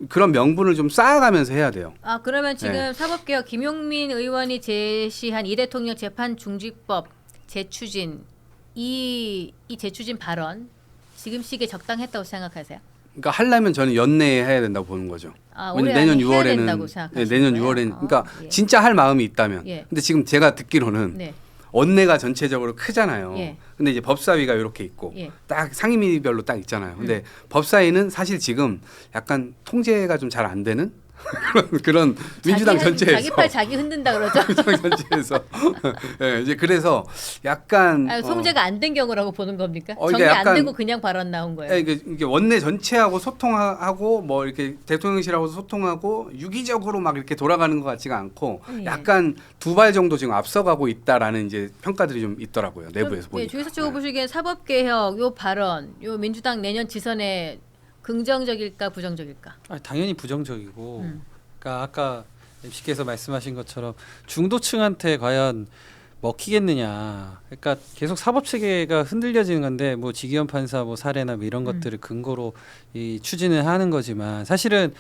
그런 명분을 좀 쌓아가면서 해야 돼요. 아 그러면 지금 네. 사법개혁 김용민 의원이 제시한 이 대통령 재판 중지법 재추진 이 재추진 발언 지금 시기에 적당했다고 생각하세요? 그러니까 하려면 저는 연내에 해야 된다고 보는 거죠. 아, 왜냐면 올해 내년 안에 해야 6월에는 된다고 생각하시는 내년 거예요? 6월에는 그러니까 예. 진짜 할 마음이 있다면. 예. 근데 지금 제가 듣기로는 네. 원내가 전체적으로 크잖아요. 예. 근데 이제 법사위가 이렇게 있고 예. 딱 상임위별로 딱 있잖아요. 근데 법사위는 사실 지금 약간 통제가 좀 잘 안 되는 그런 민주당 전체에서 자기 팔 자기 흔든다 그러죠. 민주당 전체에서 예, 이제 그래서 약간 송재가 안 된 경우라고 보는 겁니까? 이게 정리 안 약간- 되고 그냥 발언 나온 거예요. 이게 원내 전체하고 소통하고 뭐 이렇게 대통령실하고 소통하고 유기적으로 막 이렇게 돌아가는 것 같지가 않고 예. 약간 두 발 정도 지금 앞서가고 있다라는 이제 평가들이 좀 있더라고요. 내부에서 예, 보니까. 주기사 측은 보시기엔 사법개혁 요 발언, 요 민주당 내년 지선에 긍정적일까 부정적일까? 당연히 부정적이고, 음. 그러니까 아까 MC께서 말씀하신 것처럼 중도층한테 과연 먹히겠느냐. 그러니까 계속 사법 체계가 흔들려지는 건데 뭐 지기현 판사 뭐 사례나 뭐 이런 것들을 근거로 이 추진을 하는 거지만 사실은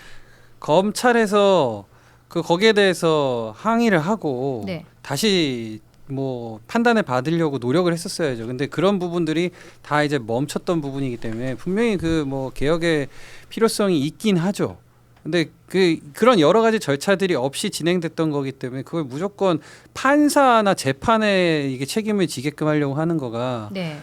검찰에서 거기에 대해서 항의를 하고 네. 다시 뭐 판단을 받으려고 노력을 했었어야죠. 근데 그런 부분들이 다 이제 멈췄던 부분이기 때문에 분명히 그 뭐 개혁의 필요성이 있긴 하죠. 근데 그런 여러 가지 절차들이 없이 진행됐던 거기 때문에 그걸 무조건 판사나 재판에 이게 책임을 지게끔 하려고 하는 거가 네.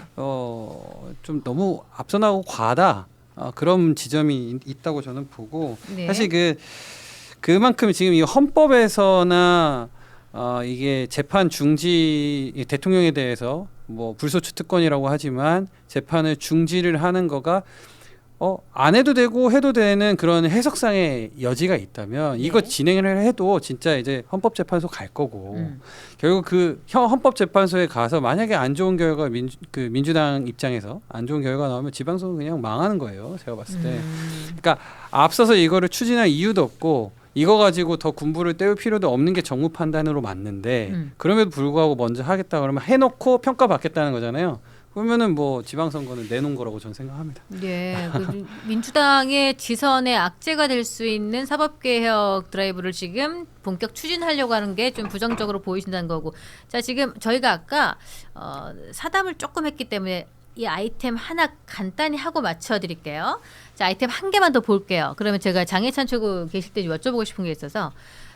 좀 너무 앞서 나가고 과하다. 그런 지점이 있다고 저는 보고 네. 사실 그만큼 지금 이 헌법에서나 이게 재판 중지 대통령에 대해서 뭐 불소추 특권이라고 하지만 재판을 중지를 하는 거가 안 해도 되고 해도 되는 그런 해석상의 여지가 있다면 이거 진행을 해도 진짜 이제 헌법재판소 갈 거고 결국 헌법재판소에 가서 만약에 안 좋은 결과 민주당 입장에서 안 좋은 결과 나오면 지방선거 그냥 망하는 거예요. 제가 봤을 때. 그러니까 앞서서 이거를 추진할 이유도 없고 이거 가지고 더 군부를 때울 필요도 없는 게 정무 판단으로 맞는데 그럼에도 불구하고 먼저 하겠다 그러면 해놓고 평가받겠다는 거잖아요. 그러면은 뭐 지방선거는 내놓은 거라고 저는 생각합니다. 네, 민주당의 지선의 악재가 될 수 있는 사법개혁 드라이브를 지금 본격 추진하려고 하는 게 좀 부정적으로 보이신다는 거고. 자, 지금 저희가 아까 사담을 조금 했기 때문에 이 아이템 하나 간단히 하고 맞춰드릴게요. 자, 아이템 한 개만 더 볼게요. 그러면 제가 장해찬 최고 계실 때 여쭤보고 싶은 게 있어서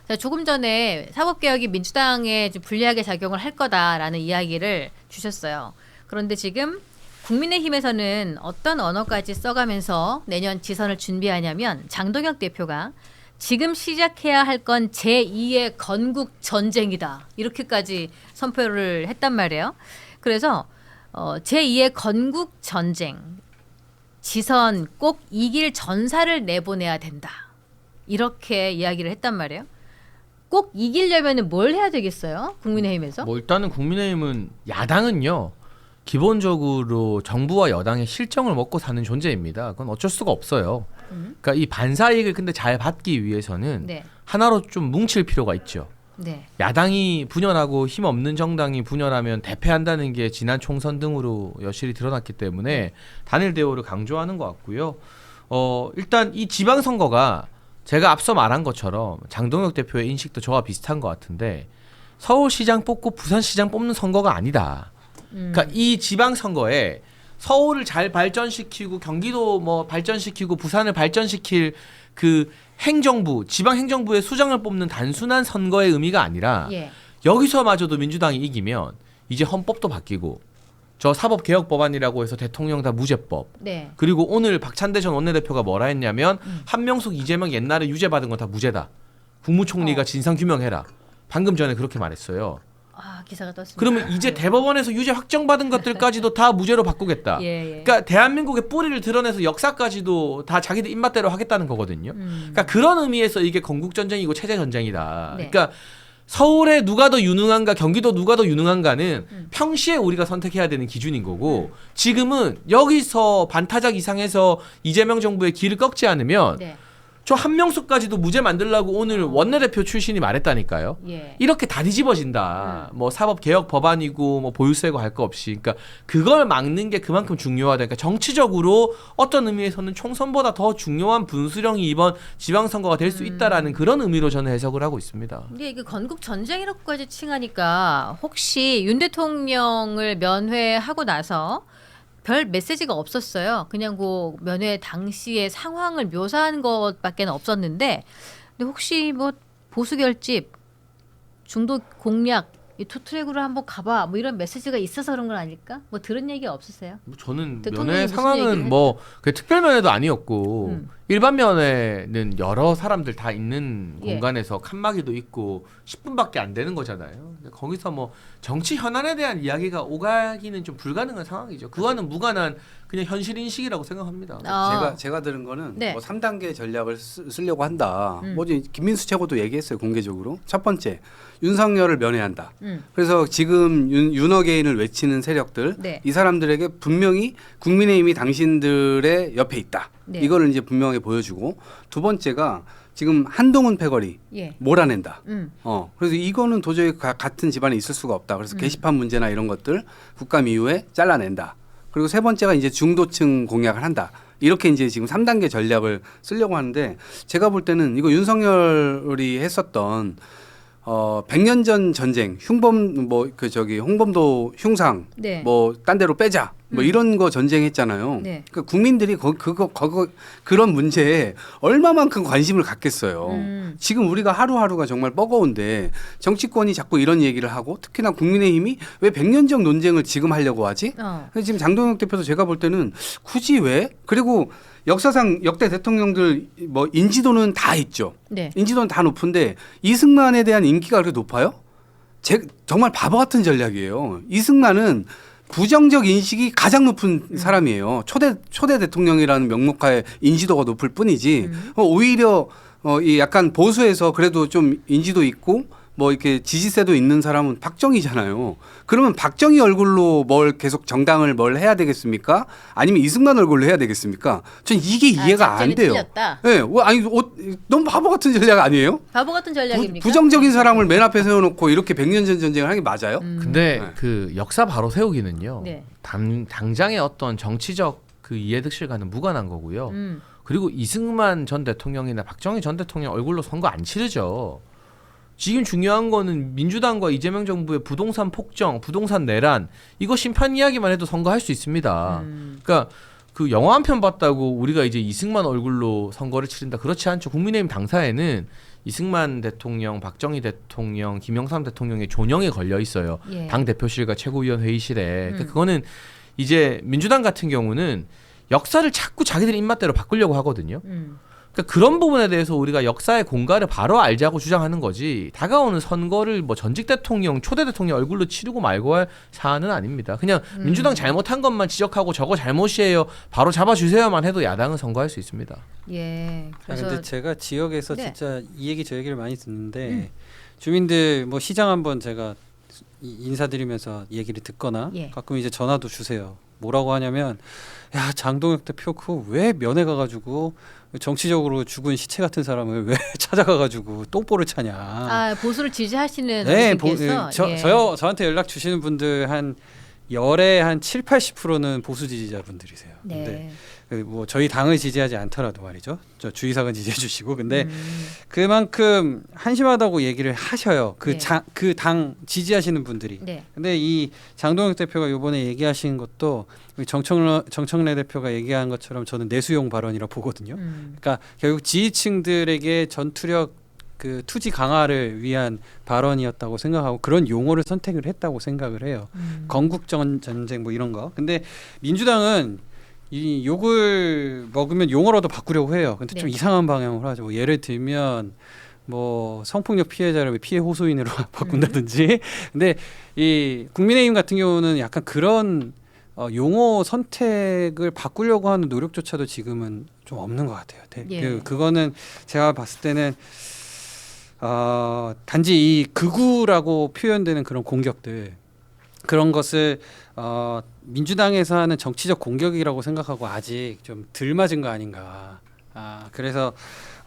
자, 조금 전에 사법개혁이 민주당에 좀 불리하게 작용을 할 거다라는 이야기를 주셨어요. 그런데 지금 국민의힘에서는 어떤 언어까지 써가면서 내년 지선을 준비하냐면 장동혁 대표가 지금 시작해야 할 건 제2의 건국 전쟁이다. 이렇게까지 선포를 했단 말이에요. 그래서 제2의 건국 전쟁 지선 꼭 이길 전사를 내보내야 된다. 이렇게 이야기를 했단 말이에요. 꼭 이기려면 뭘 해야 되겠어요? 국민의힘에서? 뭐 일단은 국민의힘은 야당은요. 기본적으로 정부와 여당의 실정을 먹고 사는 존재입니다. 그건 어쩔 수가 없어요. 그러니까 이 반사이익을 근데 잘 받기 위해서는 네. 하나로 좀 뭉칠 필요가 있죠. 네. 야당이 분열하고 힘없는 정당이 분열하면 대패한다는 게 지난 총선 등으로 여실히 드러났기 때문에 단일 대우를 강조하는 것 같고요. 일단 이 지방선거가 제가 앞서 말한 것처럼 장동혁 대표의 인식도 저와 비슷한 것 같은데 서울시장 뽑고 부산시장 뽑는 선거가 아니다. 그러니까 이 지방선거에 서울을 잘 발전시키고 경기도 뭐 발전시키고 부산을 발전시킬 그 행정부, 지방행정부의 수장을 뽑는 단순한 선거의 의미가 아니라 예. 여기서마저도 민주당이 이기면 이제 헌법도 바뀌고 저 사법개혁법안이라고 해서 대통령 다 무죄법. 네. 그리고 오늘 박찬대 전 원내대표가 뭐라 했냐면 한명숙 이재명 옛날에 유죄받은 건 다 무죄다. 국무총리가 진상규명해라. 방금 전에 그렇게 말했어요. 아, 기사가 떴습니다. 그러면 이제 대법원에서 유죄 확정받은 것들까지도 다 무죄로 바꾸겠다. 예, 예. 그러니까 대한민국의 뿌리를 드러내서 역사까지도 다 자기들 입맛대로 하겠다는 거거든요. 그러니까 그런 의미에서 이게 건국전쟁이고 체제전쟁이다. 네. 그러니까 서울에 누가 더 유능한가, 경기도 누가 더 유능한가는 평시에 우리가 선택해야 되는 기준인 거고 지금은 여기서 반타작 이상해서 이재명 정부의 길을 꺾지 않으면 네. 저 한명숙까지도 무죄 만들라고 오늘 원내대표 출신이 말했다니까요. 예. 이렇게 다 뒤집어진다. 뭐 사법개혁 법안이고 뭐 보유세고 할 거 없이. 그러니까 그걸 막는 게 그만큼 중요하다. 그러니까 정치적으로 어떤 의미에서는 총선보다 더 중요한 분수령이 이번 지방선거가 될 수 있다라는 그런 의미로 저는 해석을 하고 있습니다. 근데 이게 건국 전쟁이라고까지 칭하니까 혹시 윤 대통령을 면회하고 나서 별 메시지가 없었어요. 그냥 그 면회 당시의 상황을 묘사한 것밖에 없었는데, 근데 혹시 뭐 보수 결집, 중도 공략, 이 투트랙으로 한번 가봐, 뭐 이런 메시지가 있어서 그런 건 아닐까? 뭐 들은 얘기 없으세요? 뭐 저는 대통령이 면회 무슨 상황은 얘기를 뭐 그 특별 면회도 아니었고 일반면에는 여러 사람들 다 있는 예. 공간에서 칸막이도 있고 10분밖에 안 되는 거잖아요. 근데 거기서 뭐 정치 현안에 대한 이야기가 오가기는 좀 불가능한 상황이죠. 그와는 무관한 그냥 현실 인식이라고 생각합니다. 제가 들은 거는 네. 뭐 3단계 전략을 쓰려고 한다. 음. 뭐지 김민수 최고도 얘기했어요 공개적으로. 첫 번째 윤석열을 면회한다. 음. 그래서 지금 윤어게인을 외치는 세력들 네. 이 사람들에게 분명히 국민의힘이 당신들의 옆에 있다. 네. 이거를 이제 분명히 보여주고 두 번째가 지금 한동훈 패거리 예. 몰아낸다. 음. 그래서 이거는 도저히 같은 집안에 있을 수가 없다. 그래서 게시판 문제나 이런 것들 국감 이후에 잘라낸다. 그리고 세 번째가 이제 중도층 공약을 한다. 이렇게 이제 지금 3단계 전략을 쓰려고 하는데 제가 볼 때는 이거 윤석열이 했었던 100년 전 전쟁, 흉범 홍범도 흉상 네. 뭐 딴 데로 빼자. 뭐 이런 거 전쟁했잖아요. 네. 그러니까 국민들이 그런 문제에 얼마만큼 관심을 갖겠어요. 지금 우리가 하루하루가 정말 버거운데 정치권이 자꾸 이런 얘기를 하고 특히나 국민의힘이 왜 100년적 논쟁을 지금 하려고 하지? 근데 지금 장동혁 대표도 제가 볼 때는 굳이 왜? 그리고 역사상 역대 대통령들 뭐 인지도는 다 있죠. 네. 인지도는 다 높은데 이승만에 대한 인기가 그렇게 높아요? 정말 바보 같은 전략이에요. 이승만은 부정적 인식이 가장 높은 사람이에요. 초대 대통령이라는 명목하에 인지도가 높을 뿐이지 오히려 이 약간 보수에서 그래도 좀 인지도 있고 뭐 이렇게 지지세도 있는 사람은 박정희잖아요. 그러면 박정희 얼굴로 뭘 계속 정당을 뭘 해야 되겠습니까? 아니면 이승만 얼굴로 해야 되겠습니까? 전 이게 이해가 안 돼요. 틀렸다. 네, 아니 너무 바보 같은 전략 아니에요? 바보 같은 전략입니까? 부정적인 사람을 맨 앞에 세워놓고 이렇게 100년 전 전쟁을 하는 게 맞아요? 근데 네. 그 역사 바로 세우기는요. 네. 당장의 어떤 정치적 그 이해득실과는 무관한 거고요. 그리고 이승만 전 대통령이나 박정희 전 대통령 얼굴로 선거 안 치르죠. 지금 중요한 거는 민주당과 이재명 정부의 부동산 폭정, 부동산 내란 이거 심판 이야기만 해도 선거할 수 있습니다. 그러니까 그 영화 한 편 봤다고 우리가 이제 이승만 얼굴로 선거를 치른다 그렇지 않죠. 국민의힘 당사에는 이승만 대통령, 박정희 대통령, 김영삼 대통령의 존영에 걸려 있어요. 예. 당 대표실과 최고위원 회의실에. 그러니까 그거는 이제 민주당 같은 경우는 역사를 자꾸 자기들 입맛대로 바꾸려고 하거든요. 그러니까 그런 부분에 대해서 우리가 역사의 공가를 바로 알자고 주장하는 거지 다가오는 선거를 뭐 전직 대통령, 초대 대통령 얼굴로 치르고 말고 할 사안은 아닙니다. 그냥 민주당 잘못한 것만 지적하고 저거 잘못이에요. 바로 잡아주세요만 해도 야당은 선거할 수 있습니다. 예. 그래서 근데 제가 지역에서 네. 진짜 이 얘기 저 얘기를 많이 듣는데 주민들 뭐 시장 한번 제가 인사드리면서 얘기를 듣거나 예. 가끔 이제 전화도 주세요. 뭐라고 하냐면 야 장동혁 대표 그 왜 면회 가가지고 정치적으로 죽은 시체 같은 사람을 왜 찾아가가지고 똥볼을 차냐. 아, 보수를 지지하시는 네, 분께서 예. 저한테 연락 주시는 분들 한 열에 한 7, 80%는 보수 지지자분들이세요. 근데 네. 뭐 저희 당을 지지하지 않더라도 말이죠. 저 주의사건 지지해 주시고 근데 그만큼 한심하다고 얘기를 하셔요. 네. 그 당 지지하시는 분들이. 네. 근데 이 장동혁 대표가 이번에 얘기하신 것도 정청래 대표가 얘기한 것처럼 저는 내수용 발언이라 보거든요. 그러니까 결국 지지층들에게 전투력 그 투지 강화를 위한 발언이었다고 생각하고 그런 용어를 선택을 했다고 생각을 해요. 건국 전쟁 뭐 이런 거. 근데 민주당은 이 욕을 먹으면 용어로도 바꾸려고 해요. 근데 좀 네. 이상한 방향으로 하죠. 뭐 예를 들면 뭐 성폭력 피해자를 피해 호소인으로 바꾼다든지. 근데 이 국민의힘 같은 경우는 약간 그런 용어 선택을 바꾸려고 하는 노력조차도 지금은 좀 없는 것 같아요. 예. 그거는 제가 봤을 때는 단지 이 극우라고 표현되는 그런 공격들 그런 것을 민주당에서 하는 정치적 공격이라고 생각하고 아직 좀 덜 맞은 거 아닌가. 그래서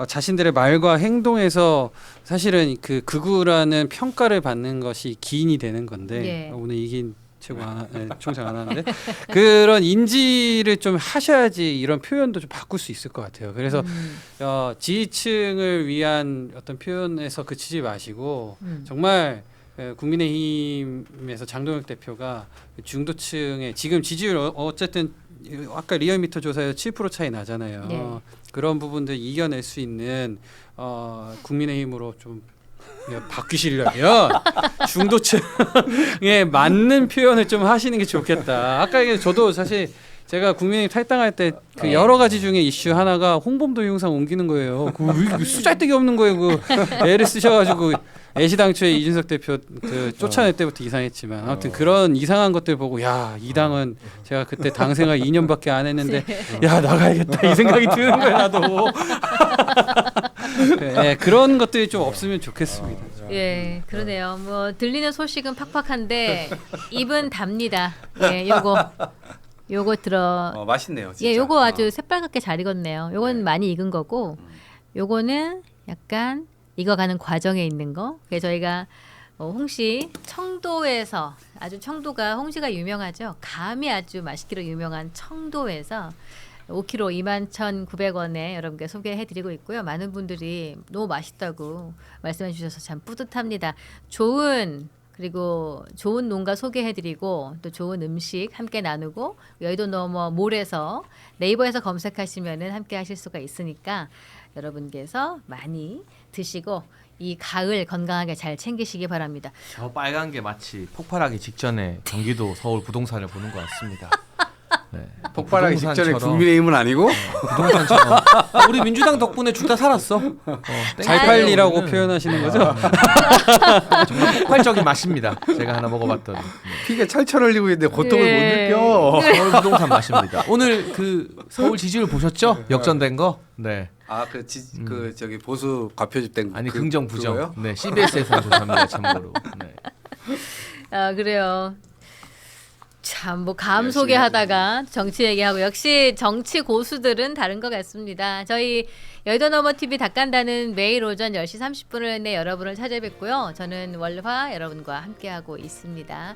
자신들의 말과 행동에서 사실은 그 극우라는 평가를 받는 것이 기인이 되는 건데 예. 오늘 이긴 총장 안 하는데 그런 인지를 좀 하셔야지 이런 표현도 좀 바꿀 수 있을 것 같아요. 그래서 지지층을 위한 어떤 표현에서 그치지 마시고 정말 국민의힘에서 장동혁 대표가 중도층의 지금 지지율 어쨌든 아까 리얼미터 조사에서 7% 차이 나잖아요. 네. 그런 부분들 이겨낼 수 있는 국민의힘으로 좀 바뀌시려면 중도층에 맞는 표현을 좀 하시는 게 좋겠다. 아까 저도 사실 제가 국민의힘 탈당할 때 그 여러 가지 중에 이슈 하나가 홍범도 영상 옮기는 거예요. 그 수잘데기 없는 거예요. 그 애를 쓰셔가지고 애시당초에 이준석 대표 그 쫓아낼 때부터 이상했지만 아무튼 그런 이상한 것들 보고 야, 이 당은 제가 그때 당 생활 2년밖에 안 했는데 야, 나가야겠다 이 생각이 드는 거야 나도. 네, 그런 것들이 좀 없으면 좋겠습니다. 예, 그러네요. 뭐 들리는 소식은 팍팍한데 입은 답니다. 예, 요거 들어. 맛있네요. 진짜. 예, 요거 아주 새빨갛게 잘 익었네요. 요건 많이 익은 거고, 요거는 약간 익어가는 과정에 있는 거. 그래서 저희가 홍시 청도에서 아주 청도가 홍시가 유명하죠. 감이 아주 맛있기로 유명한 청도에서 5kg 21,900원에 여러분께 소개해드리고 있고요. 많은 분들이 너무 맛있다고 말씀해 주셔서 참 뿌듯합니다. 그리고 좋은 농가 소개해드리고 또 좋은 음식 함께 나누고 여의도 너머 몰에서 네이버에서 검색하시면은 함께 하실 수가 있으니까 여러분께서 많이 드시고 이 가을 건강하게 잘 챙기시기 바랍니다. 저 빨간 게 마치 폭발하기 직전에 경기도 서울 부동산을 보는 것 같습니다. 네. 폭발하기 직전에 부동산처럼- 국민의힘은 아니고 부동산처럼 우리 민주당 덕분에 죽다 살았어. 잘 팔리라고 표현하시는 거죠? 정말 폭발적인 맛입니다. 제가 하나 먹어봤던 피가 철철 흘리고 있는데 고통을 예. 못 느껴. 서울 부동산 맛입니다. 오늘 그 서울 지지율 보셨죠? 역전된 거? 네. 그 저기 보수 과표집된 아니 그- 긍정 부정. 그거요? 네. CBS에서 조사합니다. 참고로. 네. 아 그래요. 참 뭐 감 열심히 소개하다가 정치 얘기하고 역시 정치 고수들은 다른 것 같습니다. 저희 여의도 너머 TV 닭간다는 매일 오전 10시 30분에 여러분을 찾아뵙고요. 저는 월화 여러분과 함께하고 있습니다.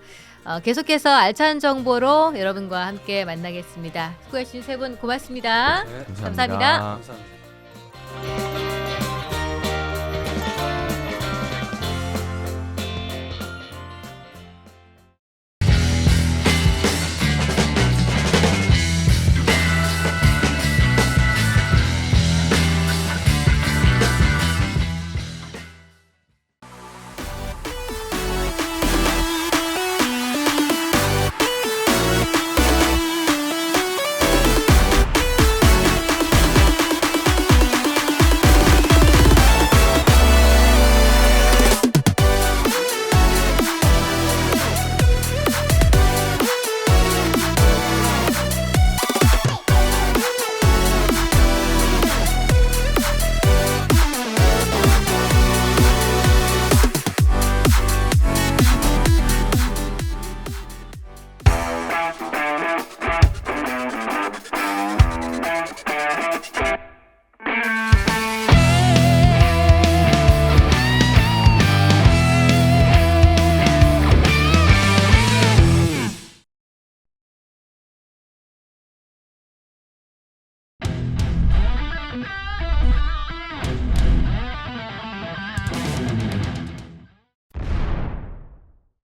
계속해서 알찬 정보로 여러분과 함께 만나겠습니다. 수고해주신 세 분 고맙습니다. 감사합니다. 감사합니다.